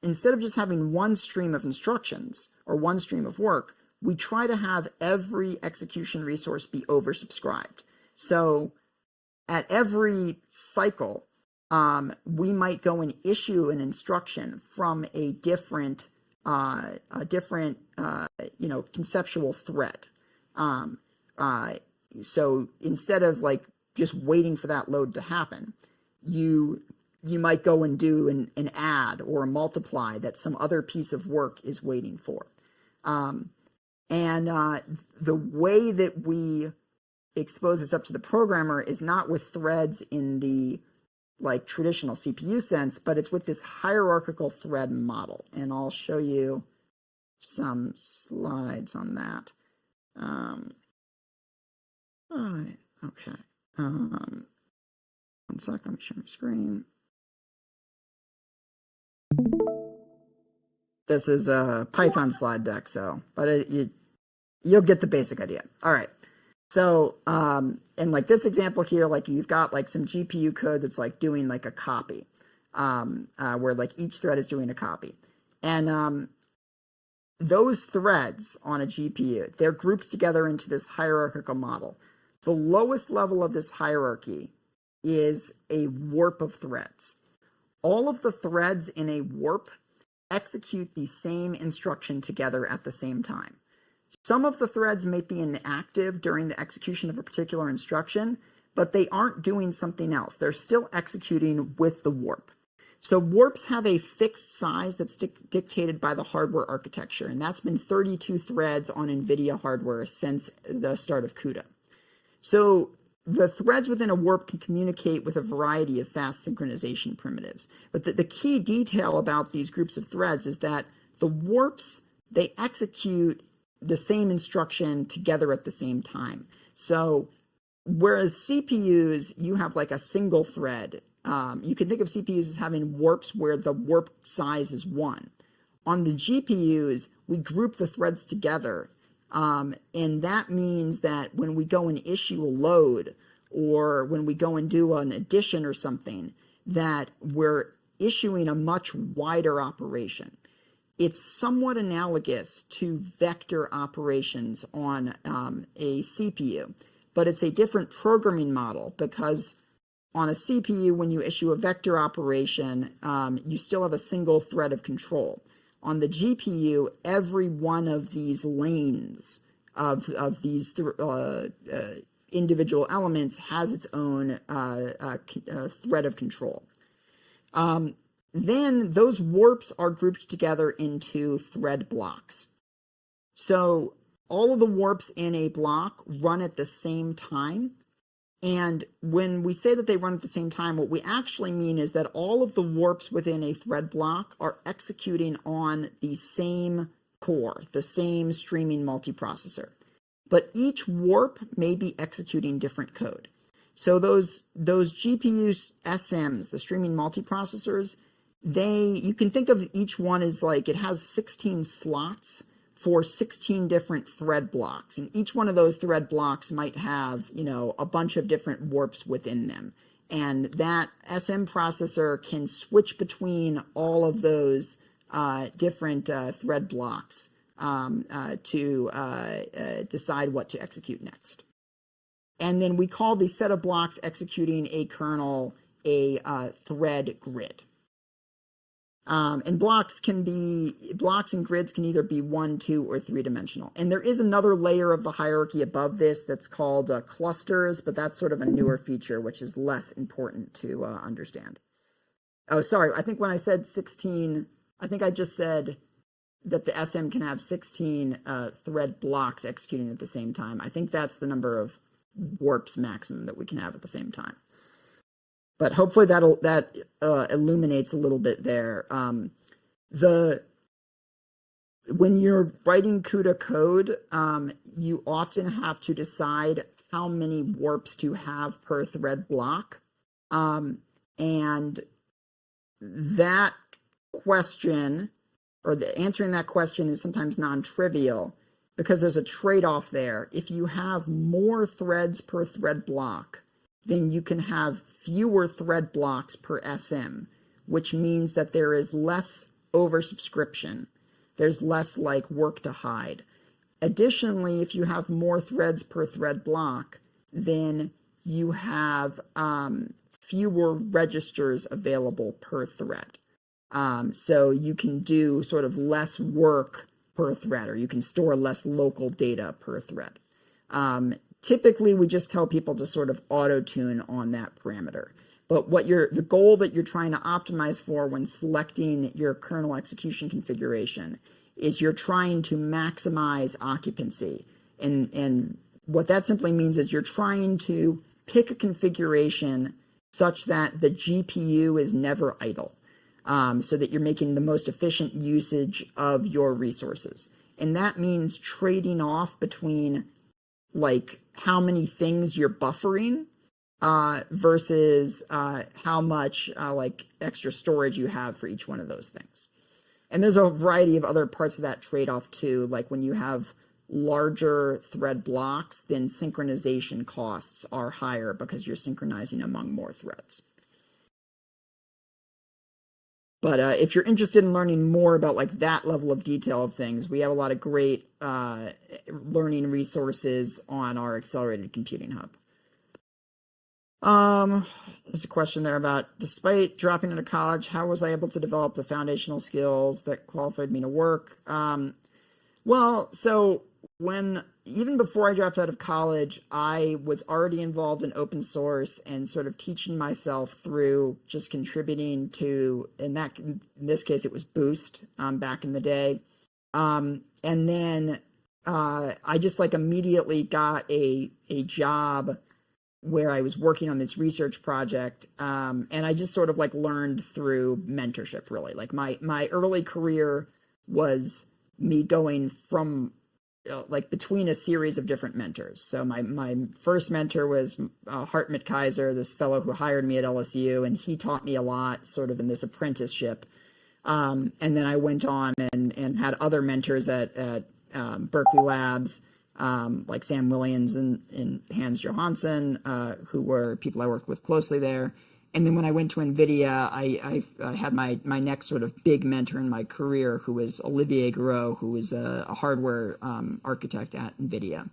instead of just having one stream of instructions or one stream of work, we try to have every execution resource be oversubscribed. So at every cycle, we might go and issue an instruction from a different conceptual thread. So instead of like just waiting for that load to happen, you might go and do an add or a multiply that some other piece of work is waiting for. And the way that we expose this up to the programmer is not with threads in the like traditional CPU sense, but it's with this hierarchical thread model. And I'll show you some slides on that. All right, okay. 1 sec, let me share my screen. This is a Python slide deck, but you'll get the basic idea. All right. So, in like this example here, like you've got like some GPU code that's like doing like a copy, where like each thread is doing a copy. And those threads on a GPU, they're grouped together into this hierarchical model. The lowest level of this hierarchy is a warp of threads. All of the threads in a warp execute the same instruction together at the same time. Some of the threads may be inactive during the execution of a particular instruction, but they aren't doing something else. They're still executing with the warp. So warps have a fixed size that's dictated by the hardware architecture, and that's been 32 threads on NVIDIA hardware since the start of CUDA. So the threads within a warp can communicate with a variety of fast synchronization primitives. But the key detail about these groups of threads is that the warps, they execute the same instruction together at the same time. So whereas CPUs, you have like a single thread. You can think of CPUs as having warps where the warp size is 1. On the GPUs, we group the threads together. And that means that when we go and issue a load, or when we go and do an addition or something, that we're issuing a much wider operation. It's somewhat analogous to vector operations on a CPU, but it's a different programming model because on a CPU, when you issue a vector operation, you still have a single thread of control. On the GPU, every one of these lanes of these individual elements has its own thread of control. Then those warps are grouped together into thread blocks. So all of the warps in a block run at the same time. And when we say that they run at the same time, what we actually mean is that all of the warps within a thread block are executing on the same core, the same streaming multiprocessor. But each warp may be executing different code. So those GPU SMs, the streaming multiprocessors, you can think of each one as like it has 16 slots for 16 different thread blocks. And each one of those thread blocks might have, a bunch of different warps within them. And that SM processor can switch between all of those different thread blocks to decide what to execute next. And then we call the set of blocks executing a kernel a thread grid. And blocks and grids can either be 1, 2, or 3-dimensional. And there is another layer of the hierarchy above this that's called clusters, but that's sort of a newer feature, which is less important to understand. Oh, sorry. I think when I said 16, I think I just said that the SM can have 16 thread blocks executing at the same time. I think that's the number of warps maximum that we can have at the same time. But hopefully that illuminates a little bit there. When you're writing CUDA code, you often have to decide how many warps to have per thread block. And that question, or answering that question, is sometimes non-trivial because there's a trade-off there. If you have more threads per thread block, then you can have fewer thread blocks per SM, which means that there is less oversubscription. There's less work to hide. Additionally, if you have more threads per thread block, then you have fewer registers available per thread. So you can do sort of less work per thread, or you can store less local data per thread. Typically, we just tell people to sort of auto-tune on that parameter. But the goal that you're trying to optimize for when selecting your kernel execution configuration is you're trying to maximize occupancy. And what that simply means is you're trying to pick a configuration such that the GPU is never idle, so that you're making the most efficient usage of your resources. And that means trading off between how many things you're buffering versus how much extra storage you have for each one of those things. And there's a variety of other parts of that trade-off too, like when you have larger thread blocks, then synchronization costs are higher because you're synchronizing among more threads. But if you're interested in learning more about that level of detail of things, we have a lot of great learning resources on our Accelerated Computing Hub. There's a question there about, despite dropping out of college, how was I able to develop the foundational skills that qualified me to work? Well, so even before I dropped out of college, I was already involved in open source and sort of teaching myself through just contributing to, in this case, it was Boost back in the day. And then I just immediately got a job where I was working on this research project. And I just sort of learned through mentorship, really. My early career was me going from between a series of different mentors. So my first mentor was Hartmut Kaiser, this fellow who hired me at LSU, and he taught me a lot sort of in this apprenticeship. And then I went on and had other mentors at Berkeley Labs, like Sam Williams and Hans Johansson, who were people I worked with closely there. And then when I went to NVIDIA, I had my next sort of big mentor in my career, who was Olivier Giraud, who was a hardware architect at NVIDIA.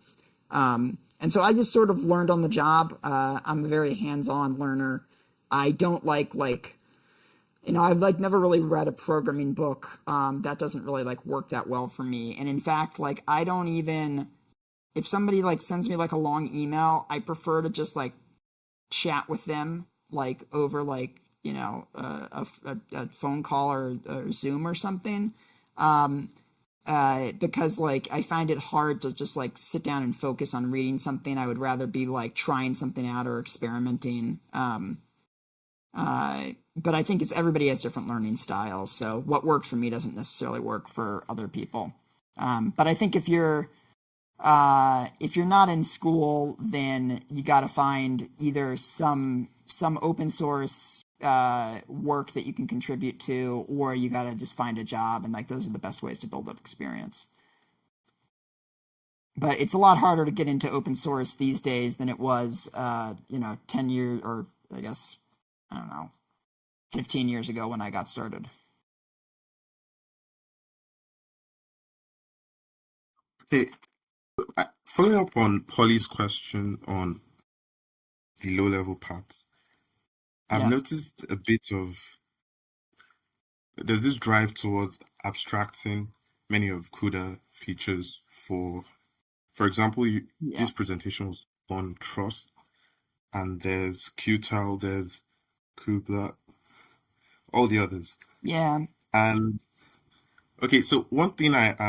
And so I just sort of learned on the job. I'm a very hands-on learner. I don't I've never really read a programming book. That doesn't really work that well for me. And in fact, I don't even, if somebody sends me a long email, I prefer to just chat with them over a phone call or Zoom or something. because like I find it hard to just like sit down and focus on reading something. I would rather be like trying something out or experimenting. But I think everybody has different learning styles, so what works for me doesn't necessarily work for other people. But I think if you're not in school, then you got to find either some open source work that you can contribute to, or you got to just find a job, and like those are the best ways to build up experience. But it's a lot harder to get into open source these days than it was 10 years, or I guess, I don't know, 15 years ago when I got started. Hey, following up on Polly's question on the low-level parts, I've Yeah. noticed a bit of there's this drive towards abstracting many of CUDA features. For example, Yeah. this presentation was on trust, and there's Qtile, there's CUDA, all the others. Yeah. And okay, so one thing that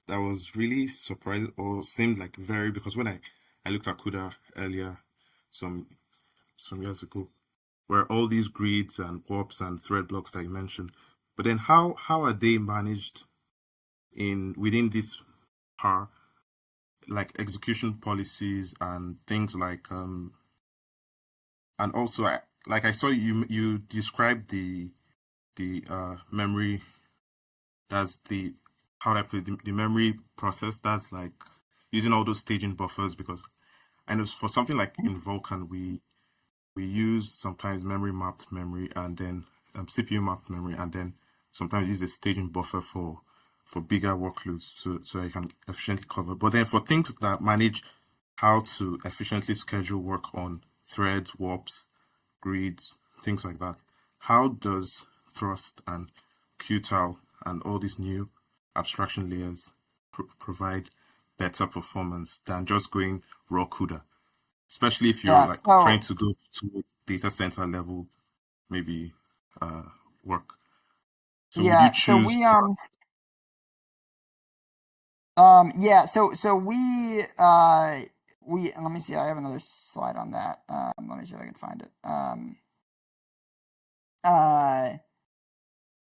was really surprised or seemed like very, because when I looked at CUDA earlier some years ago, where all these grids and warps and thread blocks that you mentioned, but then how are they managed within this PAR, like execution policies and things like and also I saw you described the memory, that's the how do I put it, the memory process, that's like using all those staging buffers, because I know for something like in Vulkan we use sometimes memory mapped memory and then CPU mapped memory, and then sometimes use a staging buffer for bigger workloads so I can efficiently cover. But then for things that manage how to efficiently schedule work on threads, warps, grids, things like that, how does Thrust and Qtile and all these new abstraction layers provide better performance than just going raw CUDA? Especially if you're like trying to go to data center level, maybe work. So would you choose? So we let me see. I have another slide on that. Let me see if I can find it.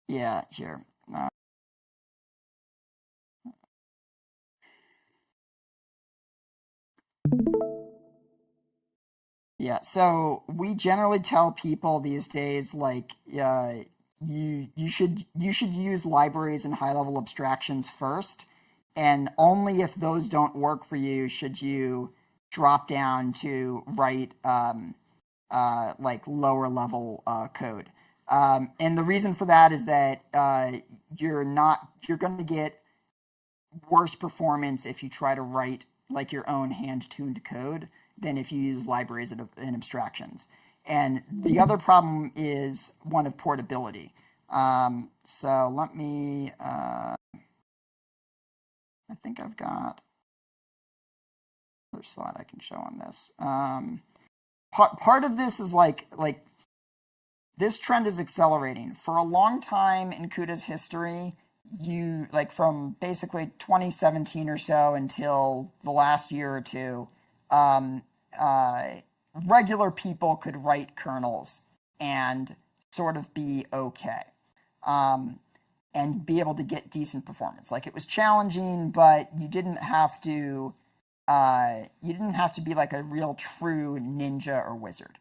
Yeah, here. Yeah, so we generally tell people these days, like, you should use libraries and high level abstractions first, and only if those don't work for you should you drop down to write like lower level code. And the reason for that is that you're going to get worse performance if you try to write like your own hand-tuned code than if you use libraries and abstractions. And the other problem is one of portability. So let me, I think I've got another slide I can show on this. Part of this is like this trend is accelerating. For a long time in CUDA's history, you like from basically 2017 or so until the last year or two, regular people could write kernels and sort of be okay, and be able to get decent performance. Like it was challenging, but you didn't have to be like a real true ninja or wizard.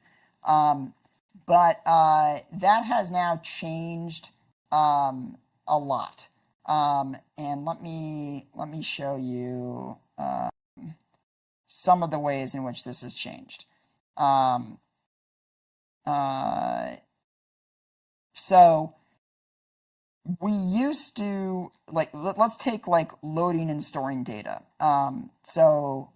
But that has now changed a lot. And let me show you some of the ways in which this has changed. So we used to like let's take like loading and storing data. So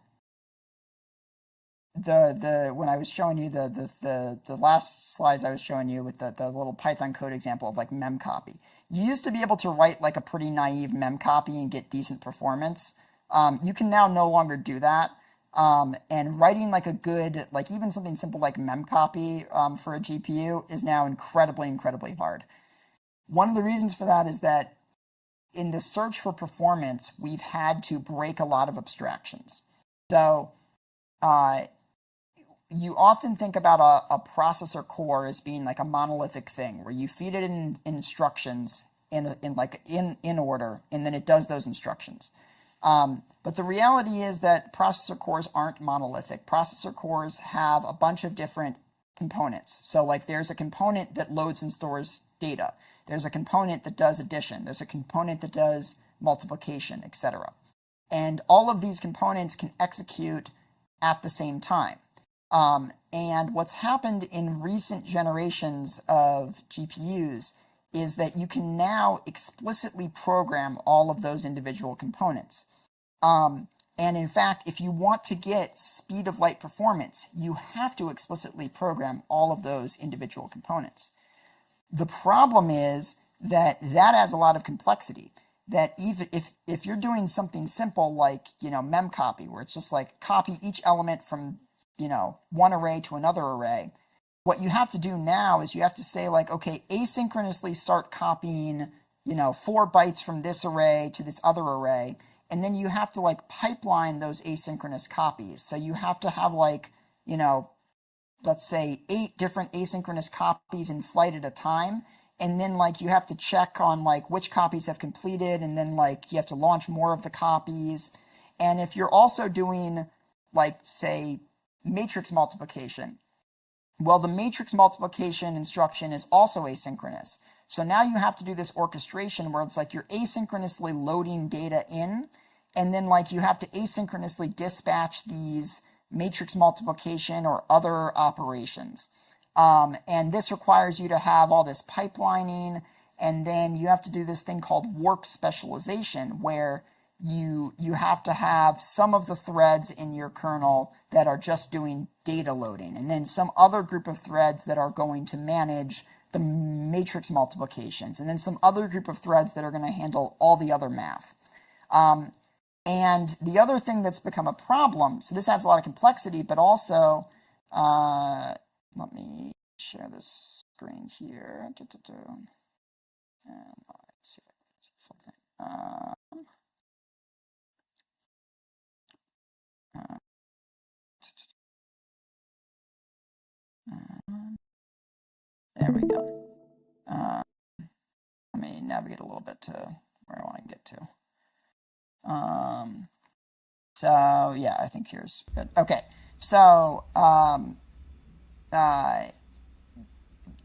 the when I was showing you the last slides I was showing you with the little Python code example of like memcopy, you used to be able to write like a pretty naive memcopy and get decent performance. You can now no longer do that. And writing like a good, like even something simple like memcopy for a GPU is now incredibly hard. One of the reasons for that is that in the search for performance, we've had to break a lot of abstractions. So you often think about a processor core as being like a monolithic thing where you feed it in instructions in order, and then it does those instructions. But the reality is that processor cores aren't monolithic. Processor cores have a bunch of different components. So like there's a component that loads and stores data. There's a component that does addition. There's a component that does multiplication, etc. And all of these components can execute at the same time. And what's happened in recent generations of GPUs is that you can now explicitly program all of those individual components. And in fact, if you want to get speed of light performance, you have to explicitly program all of those individual components. The problem is that adds a lot of complexity. That even if you're doing something simple like, memcopy, where it's just like copy each element from, one array to another array, what you have to do now is you have to say like, okay, asynchronously start copying, 4 bytes from this array to this other array. And then you have to like pipeline those asynchronous copies. So you have to have like, let's say 8 different asynchronous copies in flight at a time. And then like you have to check on like which copies have completed, and then like you have to launch more of the copies. And if you're also doing like, say, matrix multiplication, well, the matrix multiplication instruction is also asynchronous. So now you have to do this orchestration where it's like you're asynchronously loading data in, and then like you have to asynchronously dispatch these matrix multiplication or other operations. And this requires you to have all this pipelining, and then you have to do this thing called warp specialization, where you have to have some of the threads in your kernel that are just doing data loading, and then some other group of threads that are going to manage the matrix multiplications, and then some other group of threads that are going to handle all the other math. And the other thing that's become a problem, so this adds a lot of complexity, but also, let me share this screen here. Let's see the full thing. There we go. Let me navigate a little bit to where I want to get to. So yeah, I think here's good. Okay, so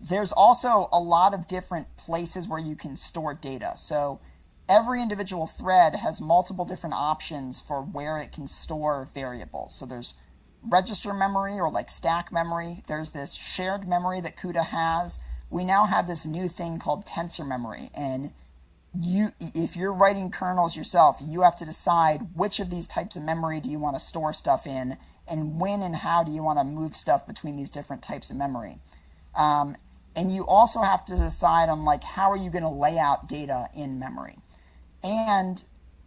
there's also a lot of different places where you can store data. So every individual thread has multiple different options for where it can store variables. So there's register memory, or like stack memory. There's this shared memory that CUDA has. We now have this new thing called tensor memory, and if you're writing kernels yourself, you have to decide which of these types of memory do you want to store stuff in, and when and how do you want to move stuff between these different types of memory. And you also have to decide on like how are you going to lay out data in memory. And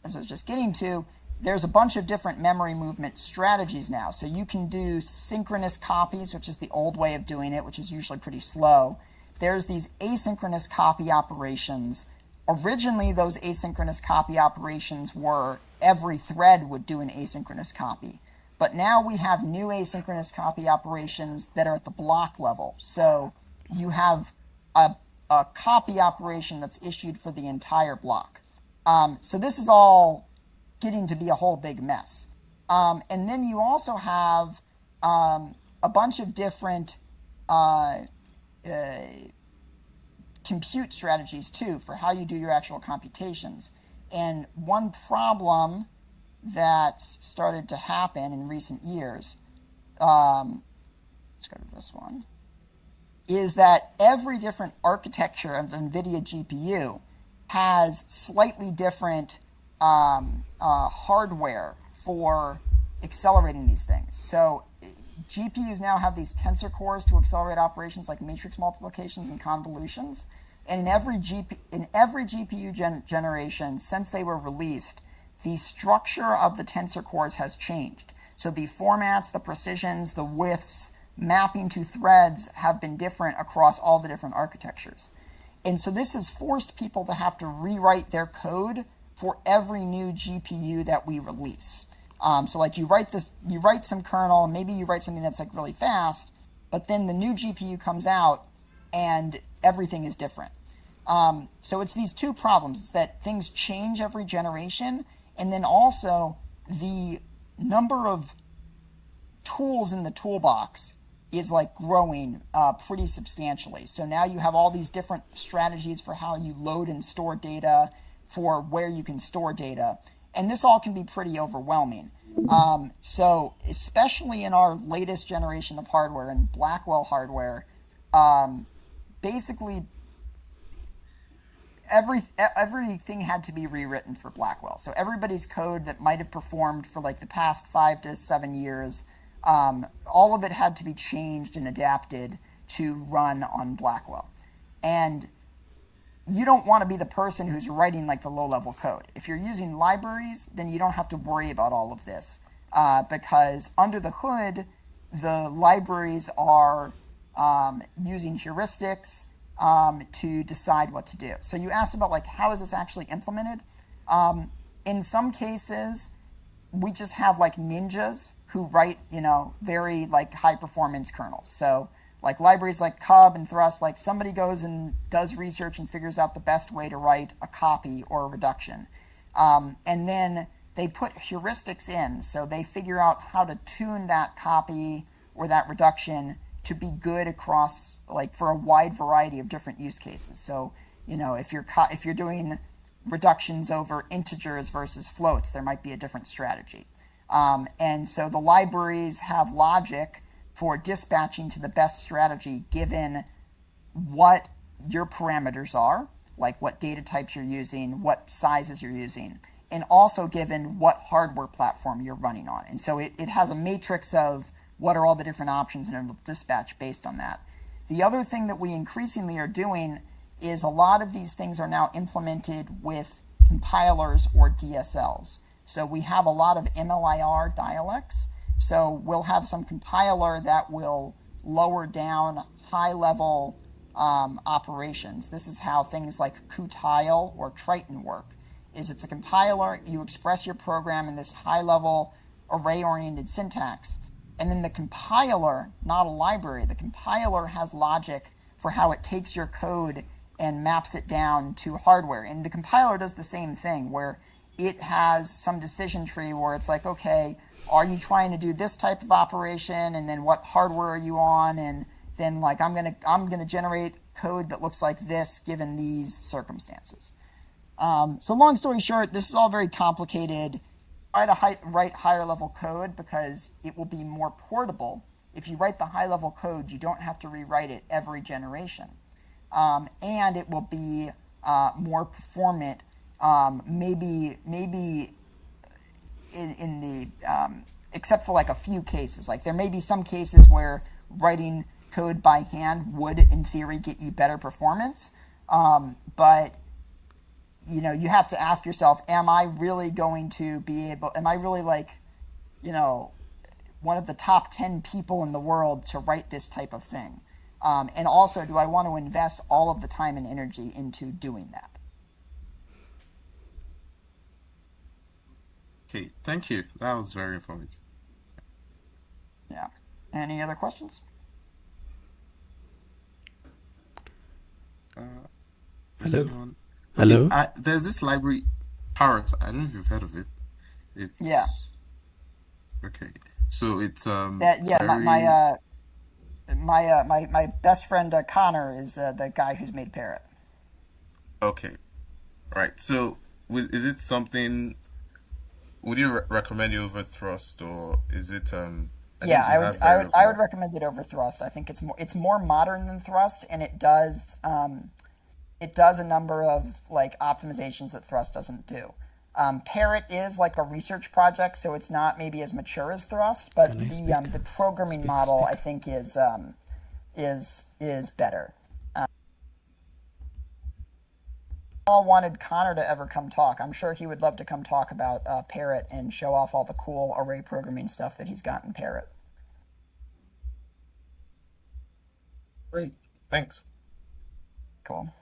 as I was just getting to, there's a bunch of different memory movement strategies now. So you can do synchronous copies, which is the old way of doing it, which is usually pretty slow. There's these asynchronous copy operations. Originally, those asynchronous copy operations were every thread would do an asynchronous copy. But now we have new asynchronous copy operations that are at the block level. So you have a copy operation that's issued for the entire block. So this is all getting to be a whole big mess. And then you also have a bunch of different compute strategies too for how you do your actual computations. And one problem that's started to happen in recent years, let's go to this one, is that every different architecture of the NVIDIA GPU has slightly different hardware for accelerating these things. So GPUs now have these tensor cores to accelerate operations like matrix multiplications and convolutions. And in every GPU generation since they were released, the structure of the tensor cores has changed. So the formats, the precisions, the widths, mapping to threads have been different across all the different architectures. And so this has forced people to have to rewrite their code for every new GPU that we release. So like you write some kernel, maybe you write something that's like really fast, but then the new GPU comes out and everything is different. So it's these two problems. It's that things change every generation, and then also the number of tools in the toolbox is like growing pretty substantially. So now you have all these different strategies for how you load and store data, for where you can store data, and this all can be pretty overwhelming. So especially in our latest generation of hardware and Blackwell hardware, basically everything had to be rewritten for Blackwell. So everybody's code that might have performed for like the past 5 to 7 years, all of it had to be changed and adapted to run on Blackwell. And you don't want to be the person who's writing like the low-level code. If you're using libraries, then you don't have to worry about all of this, because under the hood, the libraries are using heuristics to decide what to do. So you asked about like how is this actually implemented? In some cases, we just have like ninjas who write, very like high performance kernels. So like libraries like cub and thrust, like somebody goes and does research and figures out the best way to write a copy or a reduction. And then they put heuristics in. So they figure out how to tune that copy or that reduction to be good across, like for a wide variety of different use cases. So, if you're doing reductions over integers versus floats, there might be a different strategy. And so the libraries have logic for dispatching to the best strategy given what your parameters are, like what data types you're using, what sizes you're using, and also given what hardware platform you're running on. And so it has a matrix of what are all the different options, and it'll dispatch based on that. The other thing that we increasingly are doing is a lot of these things are now implemented with compilers or DSLs. So we have a lot of MLIR dialects. So we'll have some compiler that will lower down high-level operations. This is how things like Qtile or Triton work. It's a compiler, you express your program in this high-level array-oriented syntax, and then the compiler, not a library, the compiler has logic for how it takes your code and maps it down to hardware. And the compiler does the same thing, where it has some decision tree where it's like, okay, are you trying to do this type of operation, and then what hardware are you on, and then like I'm gonna generate code that looks like this given these circumstances. So long story short, this is all very complicated. Try to write higher level code because it will be more portable. If you write the high level code, you don't have to rewrite it every generation, and it will be more performant. Maybe in the except for like a few cases. Like there may be some cases where writing code by hand would, in theory, get you better performance. But you have to ask yourself, am I really going to be able? Am I really like, one of the top 10 people in the world to write this type of thing? And also, do I want to invest all of the time and energy into doing that? Okay, thank you. That was very informative. Yeah. Any other questions? Hello. Okay, Hello. there's this library, Parrot. I don't know if you've heard of it. Yeah. Okay. So it's Yeah. My best friend Connor is the guy who's made Parrot. Okay. Right. So is it something? Would you recommend it over Thrust, or is it? Yeah, I would recommend it over Thrust. I think it's more modern than Thrust, and it does a number of like optimizations that Thrust doesn't do. Parrot is like a research project, so it's not maybe as mature as Thrust, but the programming model I think is better. All wanted Connor to ever come talk. I'm sure he would love to come talk about Parrot and show off all the cool array programming stuff that he's got in Parrot. Great. Thanks. Cool.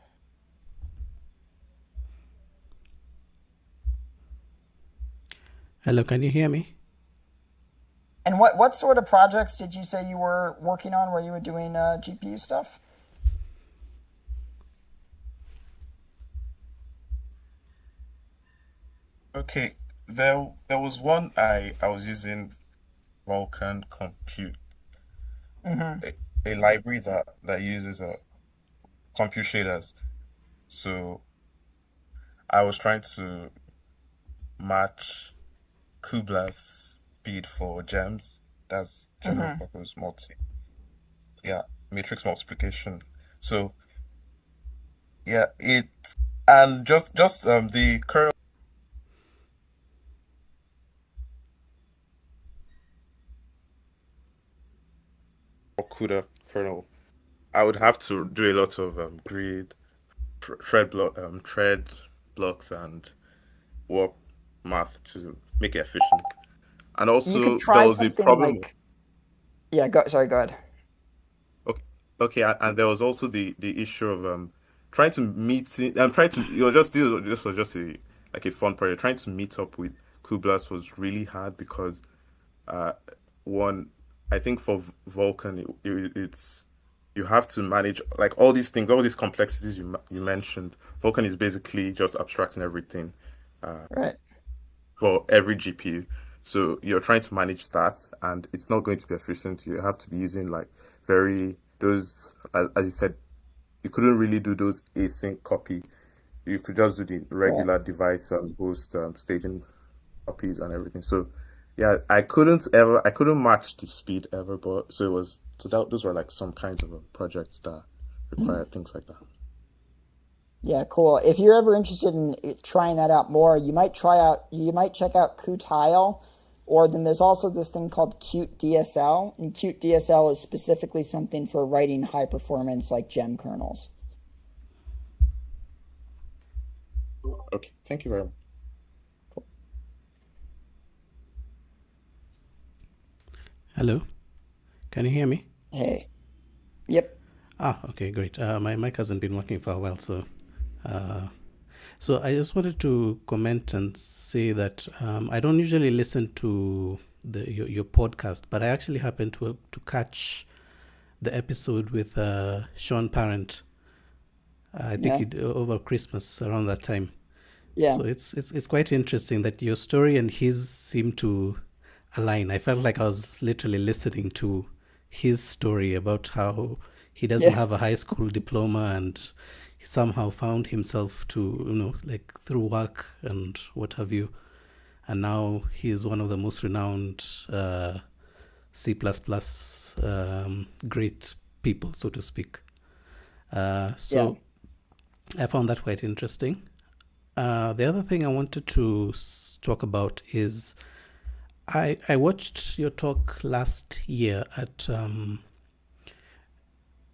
Hello, can you hear me? And what sort of projects did you say you were working on where you were doing GPU stuff? Okay, there was one I was using Vulkan Compute, Mm-hmm. a, a library that uses compute shaders. So I was trying to match Kubla's speed for gems. That's general Mm-hmm. purpose yeah, matrix multiplication. So yeah, it and just the kernel or CUDA kernel. I would have to do a lot of grid thread blocks and warp math to make it efficient. And You could also there try was a something problem. like yeah. Go sorry. Go ahead. Okay, okay, and there was also the issue of trying to meet. I'm trying to just this was just a like a fun project. Trying to meet up with Kublas was really hard because uh one I think for Vulkan it's you have to manage like all these things, all these complexities you mentioned. Vulkan is basically just abstracting everything Right. for every GPU. So you're trying to manage that, and it's not going to be efficient. You have to be using like very those as you said, you couldn't really do those async copy. You could just do the Right. regular device and host staging copies and everything. So yeah, I couldn't match the speed ever, but so it was so that those were like some kinds of projects that required things like that. Yeah, cool. If you're ever interested in trying that out more, you might check out Qtile, or then there's also this thing called Qt DSL, and Qt DSL is specifically something for writing high performance like gem kernels. Okay, thank you very much. Hello, can you hear me? Hey, yep, Okay, great. My mic hasn't been working for a while, uh, so I just wanted to comment and say that I don't usually listen to your podcast, but I actually happened to catch the episode with Sean Parent. I think yeah, over Christmas around that time. yeah, So it's quite interesting that your story and his seem to align. I felt like I was literally listening to his story about how he doesn't yeah, have a high school diploma and he somehow found himself to, like through work and what have you. And now he is one of the most renowned C++ great people, so to speak. yeah. So I found that quite interesting. The other thing I wanted to talk about is I watched your talk last year at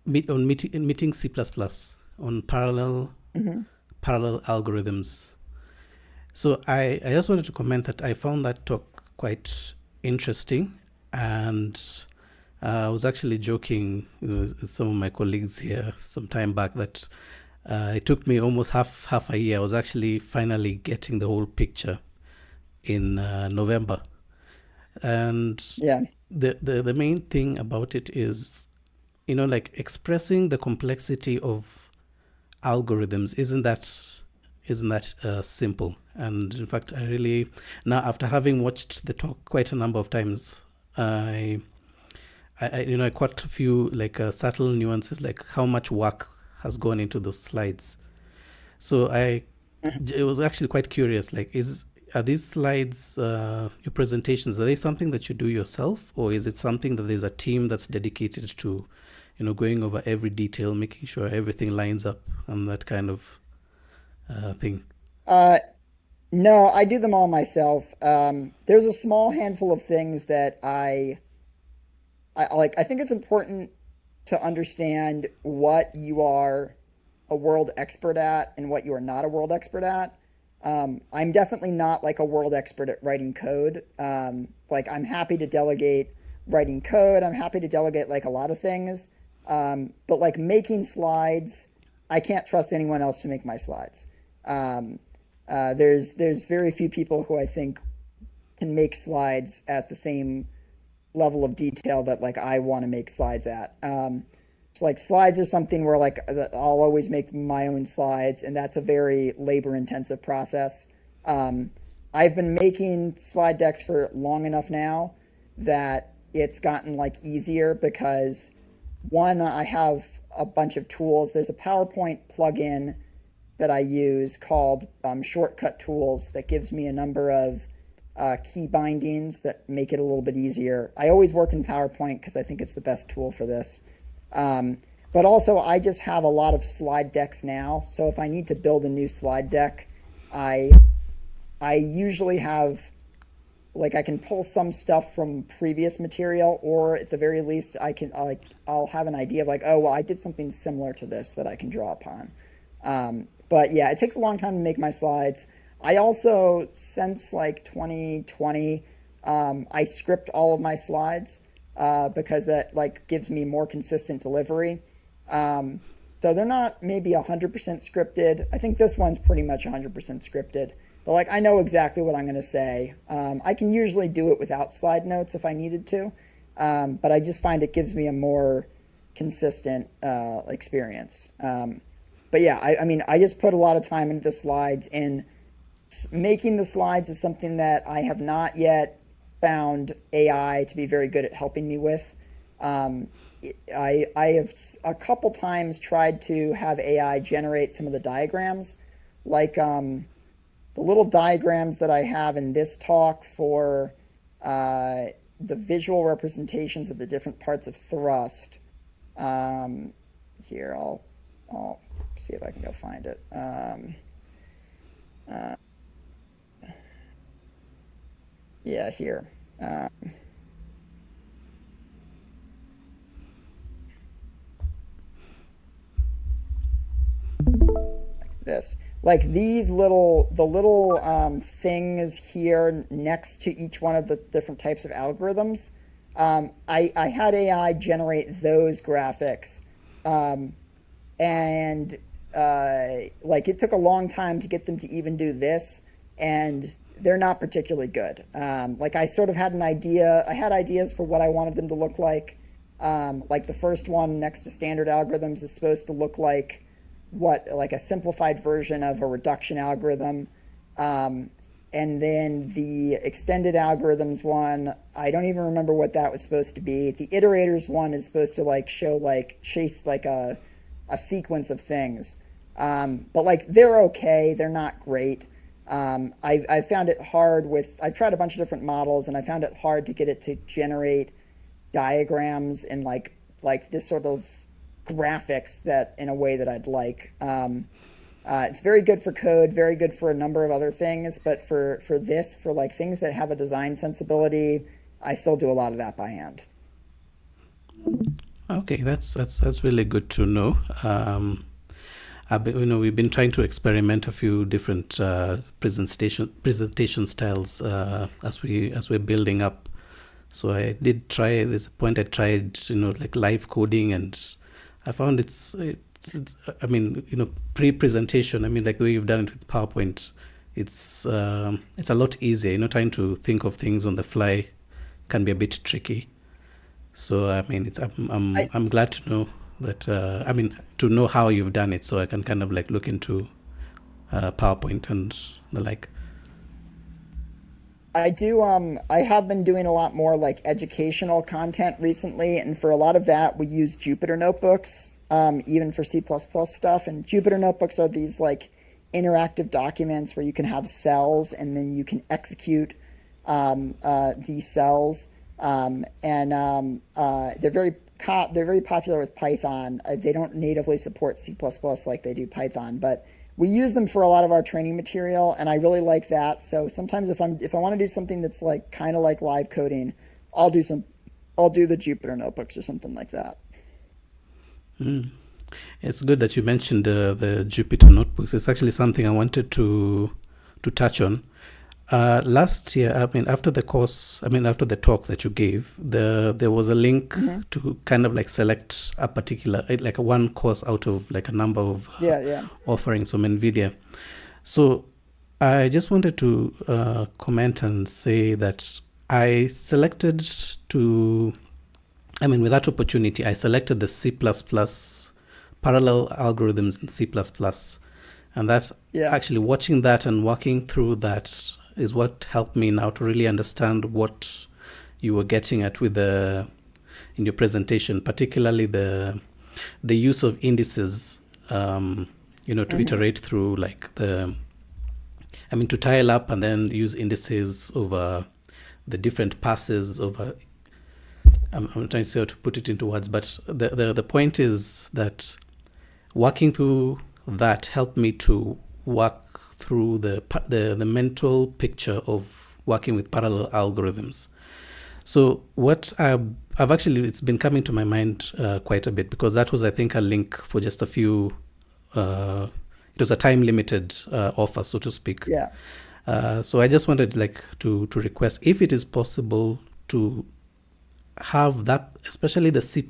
meeting C++ on Hmm. parallel algorithms. So I just wanted to comment that I found that talk quite interesting, and I was actually joking with some of my colleagues here some time back that it took me almost half a year. I was actually finally getting the whole picture in November, and Yeah, the main thing about it is, like expressing the complexity of algorithms isn't that simple. And in fact, I really now, after having watched the talk quite a number of times, I I caught a few like subtle nuances, like how much work has gone into those slides. So it was actually quite curious. Like, are these slides, your presentations, are they something that you do yourself, or is it something that there's a team that's dedicated to, going over every detail, making sure everything lines up and that kind of thing? uh, no, I do them all myself. There's a small handful of things that I like. I think it's important to understand what you are a world expert at and what you are not a world expert at. I'm definitely not like a world expert at writing code. Like I'm happy to delegate writing code. I'm happy to delegate like a lot of things. But like making slides, I can't trust anyone else to make my slides. Um, there's very few people who I think can make slides at the same level of detail that like I want to make slides at. So like slides are something where like I'll always make my own slides, and that's a very labor intensive process. I've been making slide decks for long enough now that it's gotten like easier because one, I have a bunch of tools. There's a PowerPoint plugin that I use called Shortcut Tools that gives me a number of key bindings that make it a little bit easier. I always work in PowerPoint because I think it's the best tool for this. But also I just have a lot of slide decks now. So if I need to build a new slide deck, I usually have, like, I can pull some stuff from previous material, or at the very least I'll have an idea of like, oh, well, I did something similar to this that I can draw upon. But yeah, it takes a long time to make my slides. I also, since like 2020, I script all of my slides because that like gives me more consistent delivery. So they're not maybe 100% scripted. I think this one's pretty much 100% scripted. But like I know exactly what I'm going to say. I can usually do it without slide notes if I needed to, but I just find it gives me a more consistent experience. But yeah, I mean, I just put a lot of time into the slides, and making the slides is something that I have not yet found AI to be very good at helping me with. I have a couple times tried to have AI generate some of the diagrams, like the little diagrams that I have in this talk for the visual representations of the different parts of thrust. Here, I'll see if I can go find it. Yeah, here. This. Like these the little things here next to each one of the different types of algorithms. I had AI generate those graphics. And like it took a long time to get them to even do this, and they're not particularly good. Like I sort of had an idea. I had ideas for what I wanted them to look like. Like the first one next to standard algorithms is supposed to look like a simplified version of a reduction algorithm. And then the extended algorithms one, I don't even remember what that was supposed to be. The iterators one is supposed to like show like chase like a sequence of things. But like they're okay, they're not great. I found it hard I've tried a bunch of different models, and I found it hard to get it to generate diagrams and like this sort of graphics that in a way that I'd like. It's very good for code, very good for a number of other things, but for like things that have a design sensibility, I still do a lot of that by hand. Okay, that's really good to know. We've been trying to experiment a few different presentation styles as we're building up. So I did try. There's a point I tried, like live coding, and I found it's pre-presentation. I mean, like the way you've done it with PowerPoint, it's a lot easier. Trying to think of things on the fly can be a bit tricky. So I mean, I'm glad to know that. To know how you've done it, so I can kind of like look into PowerPoint and the like. I do. I have been doing a lot more like educational content recently, and for a lot of that, we use Jupyter notebooks, even for C++ stuff. And Jupyter notebooks are these like interactive documents where you can have cells, and then you can execute these cells. They're very popular with Python. They don't natively support C++ like they do Python, but we use them for a lot of our training material, and I really like that. So sometimes if I want to do something that's like kind of like live coding, I'll do the Jupyter notebooks or something like that. It's good that you mentioned the Jupyter notebooks. It's actually something I wanted to touch on. Last year, after the talk that you gave, there was a link to kind of like select a particular, like one course out of like a number of offerings from NVIDIA. So I just wanted to comment and say that I selected with that opportunity, I selected the C++ parallel algorithms in C++. And that's actually watching that and working through that is what helped me now to really understand what you were getting at with in your presentation, particularly the use of indices, to iterate through to tile up and then use indices over the different passes over. I'm trying to see how to put it into words, but the point is that working through that helped me to work through the mental picture of working with parallel algorithms. So what I've actually, it's been coming to my mind quite a bit, because that was, I think, a link for just a few, it was a time limited offer, so to speak. Yeah. So I just wanted to request if it is possible to have that, especially the C++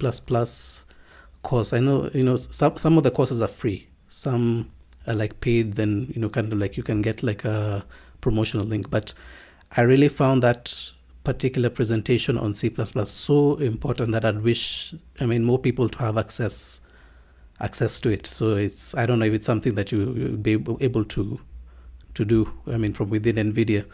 course. I know, some of the courses are free. Some are paid, then, kind of you can get a promotional link. But I really found that particular presentation on C++ so important that I'd wish, more people to have access to it. So I don't know if it's something that you'll be able to do, from within NVIDIA.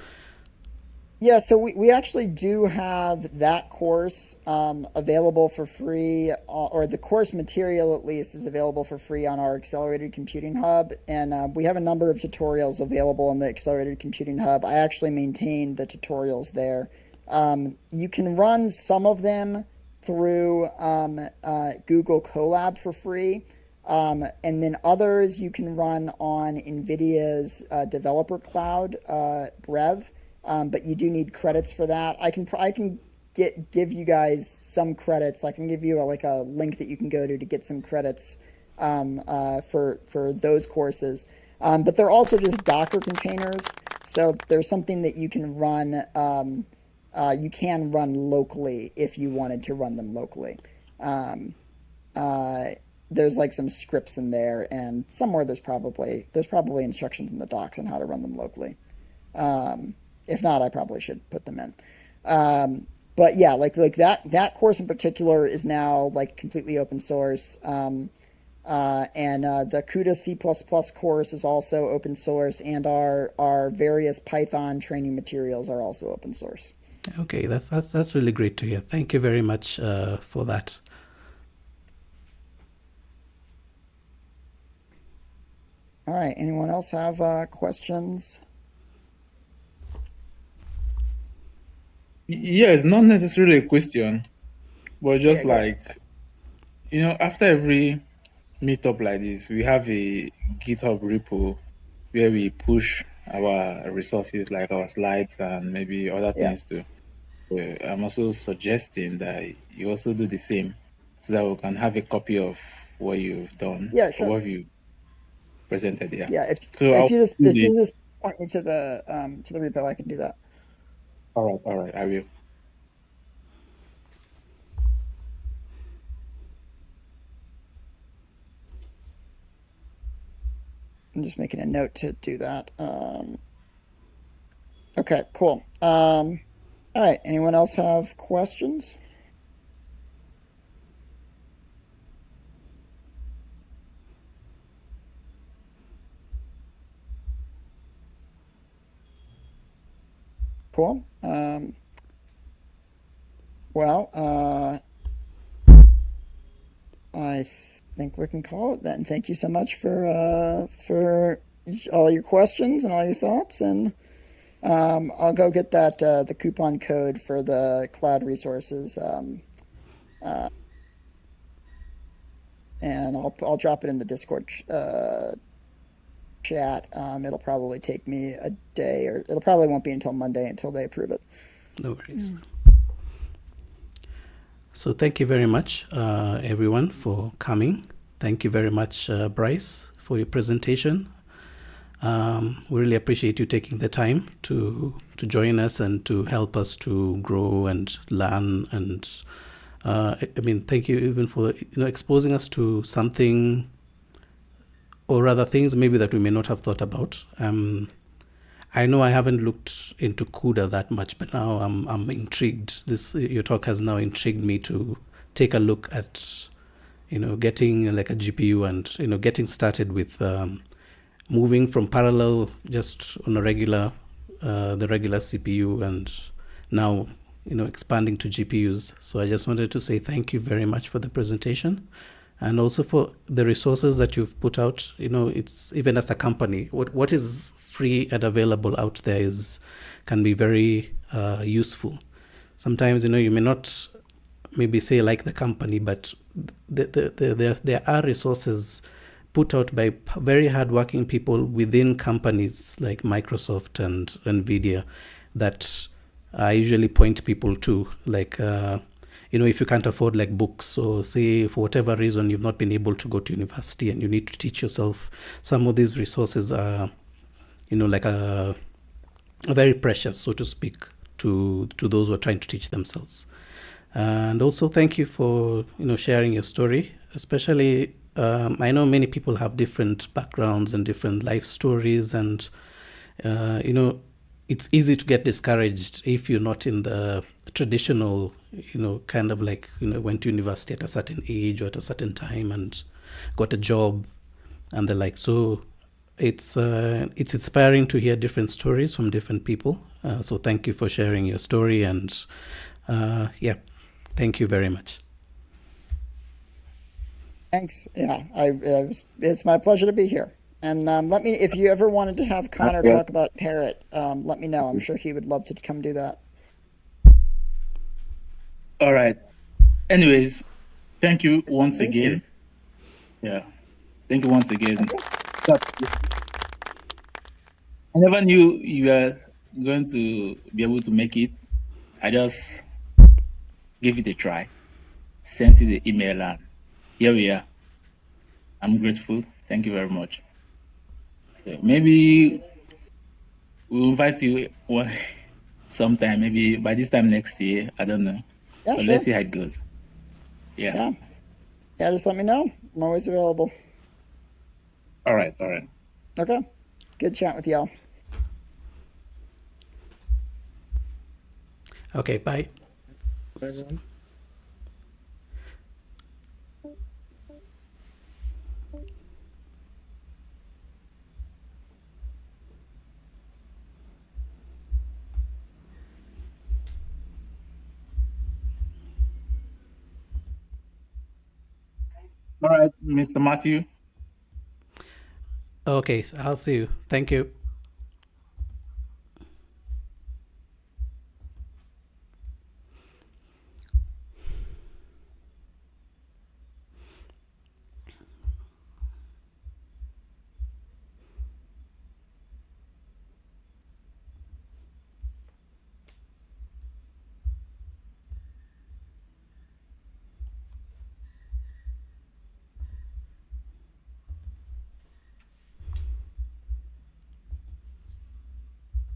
Yeah, so we actually do have that course available for free, or the course material at least is available for free on our Accelerated Computing Hub. And we have a number of tutorials available on the Accelerated Computing Hub. I actually maintain the tutorials there. You can run some of them through Google Colab for free. And then others you can run on NVIDIA's Developer Cloud, Brev. But you do need credits for that. I can give you guys some credits. I can give you a link that you can go to get some credits for those courses. But they're also just Docker containers. So there's something that you can run. You can run locally if you wanted to run them locally. There's some scripts in there, and somewhere there's probably instructions in the docs on how to run them locally. If not, I probably should put them in. But yeah, that course in particular is now completely open source. And the CUDA C++ course is also open source, and our various Python training materials are also open source. Okay, that's really great to hear. Thank you very much for that. All right. Anyone else have questions? Yeah, it's not necessarily a question, but just after every meetup like this, we have a GitHub repo where we push our resources, like our slides and maybe other things too. I'm also suggesting that you also do the same, so that we can have a copy of what you've done, sure. or what you presented. Yeah. If you just point me to the repo, I can do that. All right, I will. I'm just making a note to do that. Okay, cool. All right, anyone else have questions? Cool. I think we can call it then. Thank you so much for all your questions and all your thoughts, and I'll go get that the coupon code for the cloud resources, and I'll drop it in the Discord chat. It'll probably take me a day, or it'll probably won't be until Monday until they approve it. No worries. So thank you very much, everyone, for coming. Thank you very much, Bryce, for your presentation. We really appreciate you taking the time to join us and to help us to grow and learn. And thank you even for exposing us to something, or rather things maybe that we may not have thought about. I know I haven't looked into CUDA that much, but now I'm intrigued. This your talk has now intrigued me to take a look at, getting like a GPU and getting started with moving from parallel just on a regular, the regular CPU, and now expanding to GPUs. So I just wanted to say thank you very much for the presentation, and also for the resources that you've put out. It's even as a company, what is free and available out there can be very useful. Sometimes you may not maybe say like the company, but there are resources put out by very hardworking people within companies like Microsoft and Nvidia that I usually point people to, like if you can't afford like books, or say for whatever reason you've not been able to go to university and you need to teach yourself, some of these resources are like a very precious, so to speak, to those who are trying to teach themselves. And also thank you for sharing your story, especially I know many people have different backgrounds and different life stories, and it's easy to get discouraged if you're not in the traditional, kind of like, went to university at a certain age or at a certain time and got a job and the like. So it's inspiring to hear different stories from different people. So thank you for sharing your story, and thank you very much. Thanks. Yeah, it's my pleasure to be here. And let me, if you ever wanted to have Connor talk about Parrot, let me know. I'm sure he would love to come do that. All right. Anyways, thank you once again. Yeah. Thank you once again. I never knew you were going to be able to make it. I just gave it a try, sent you the email, and here we are. I'm grateful. Thank you very much. So maybe we'll invite you sometime, maybe by this time next year. I don't know. Yeah, but sure. Let's see how it goes. Yeah. Yeah, just let me know. I'm always available. All right. Okay. Good chat with y'all. Okay, bye. Bye, everyone. All right, Mr. Matthew. Okay, I'll see you. Thank you.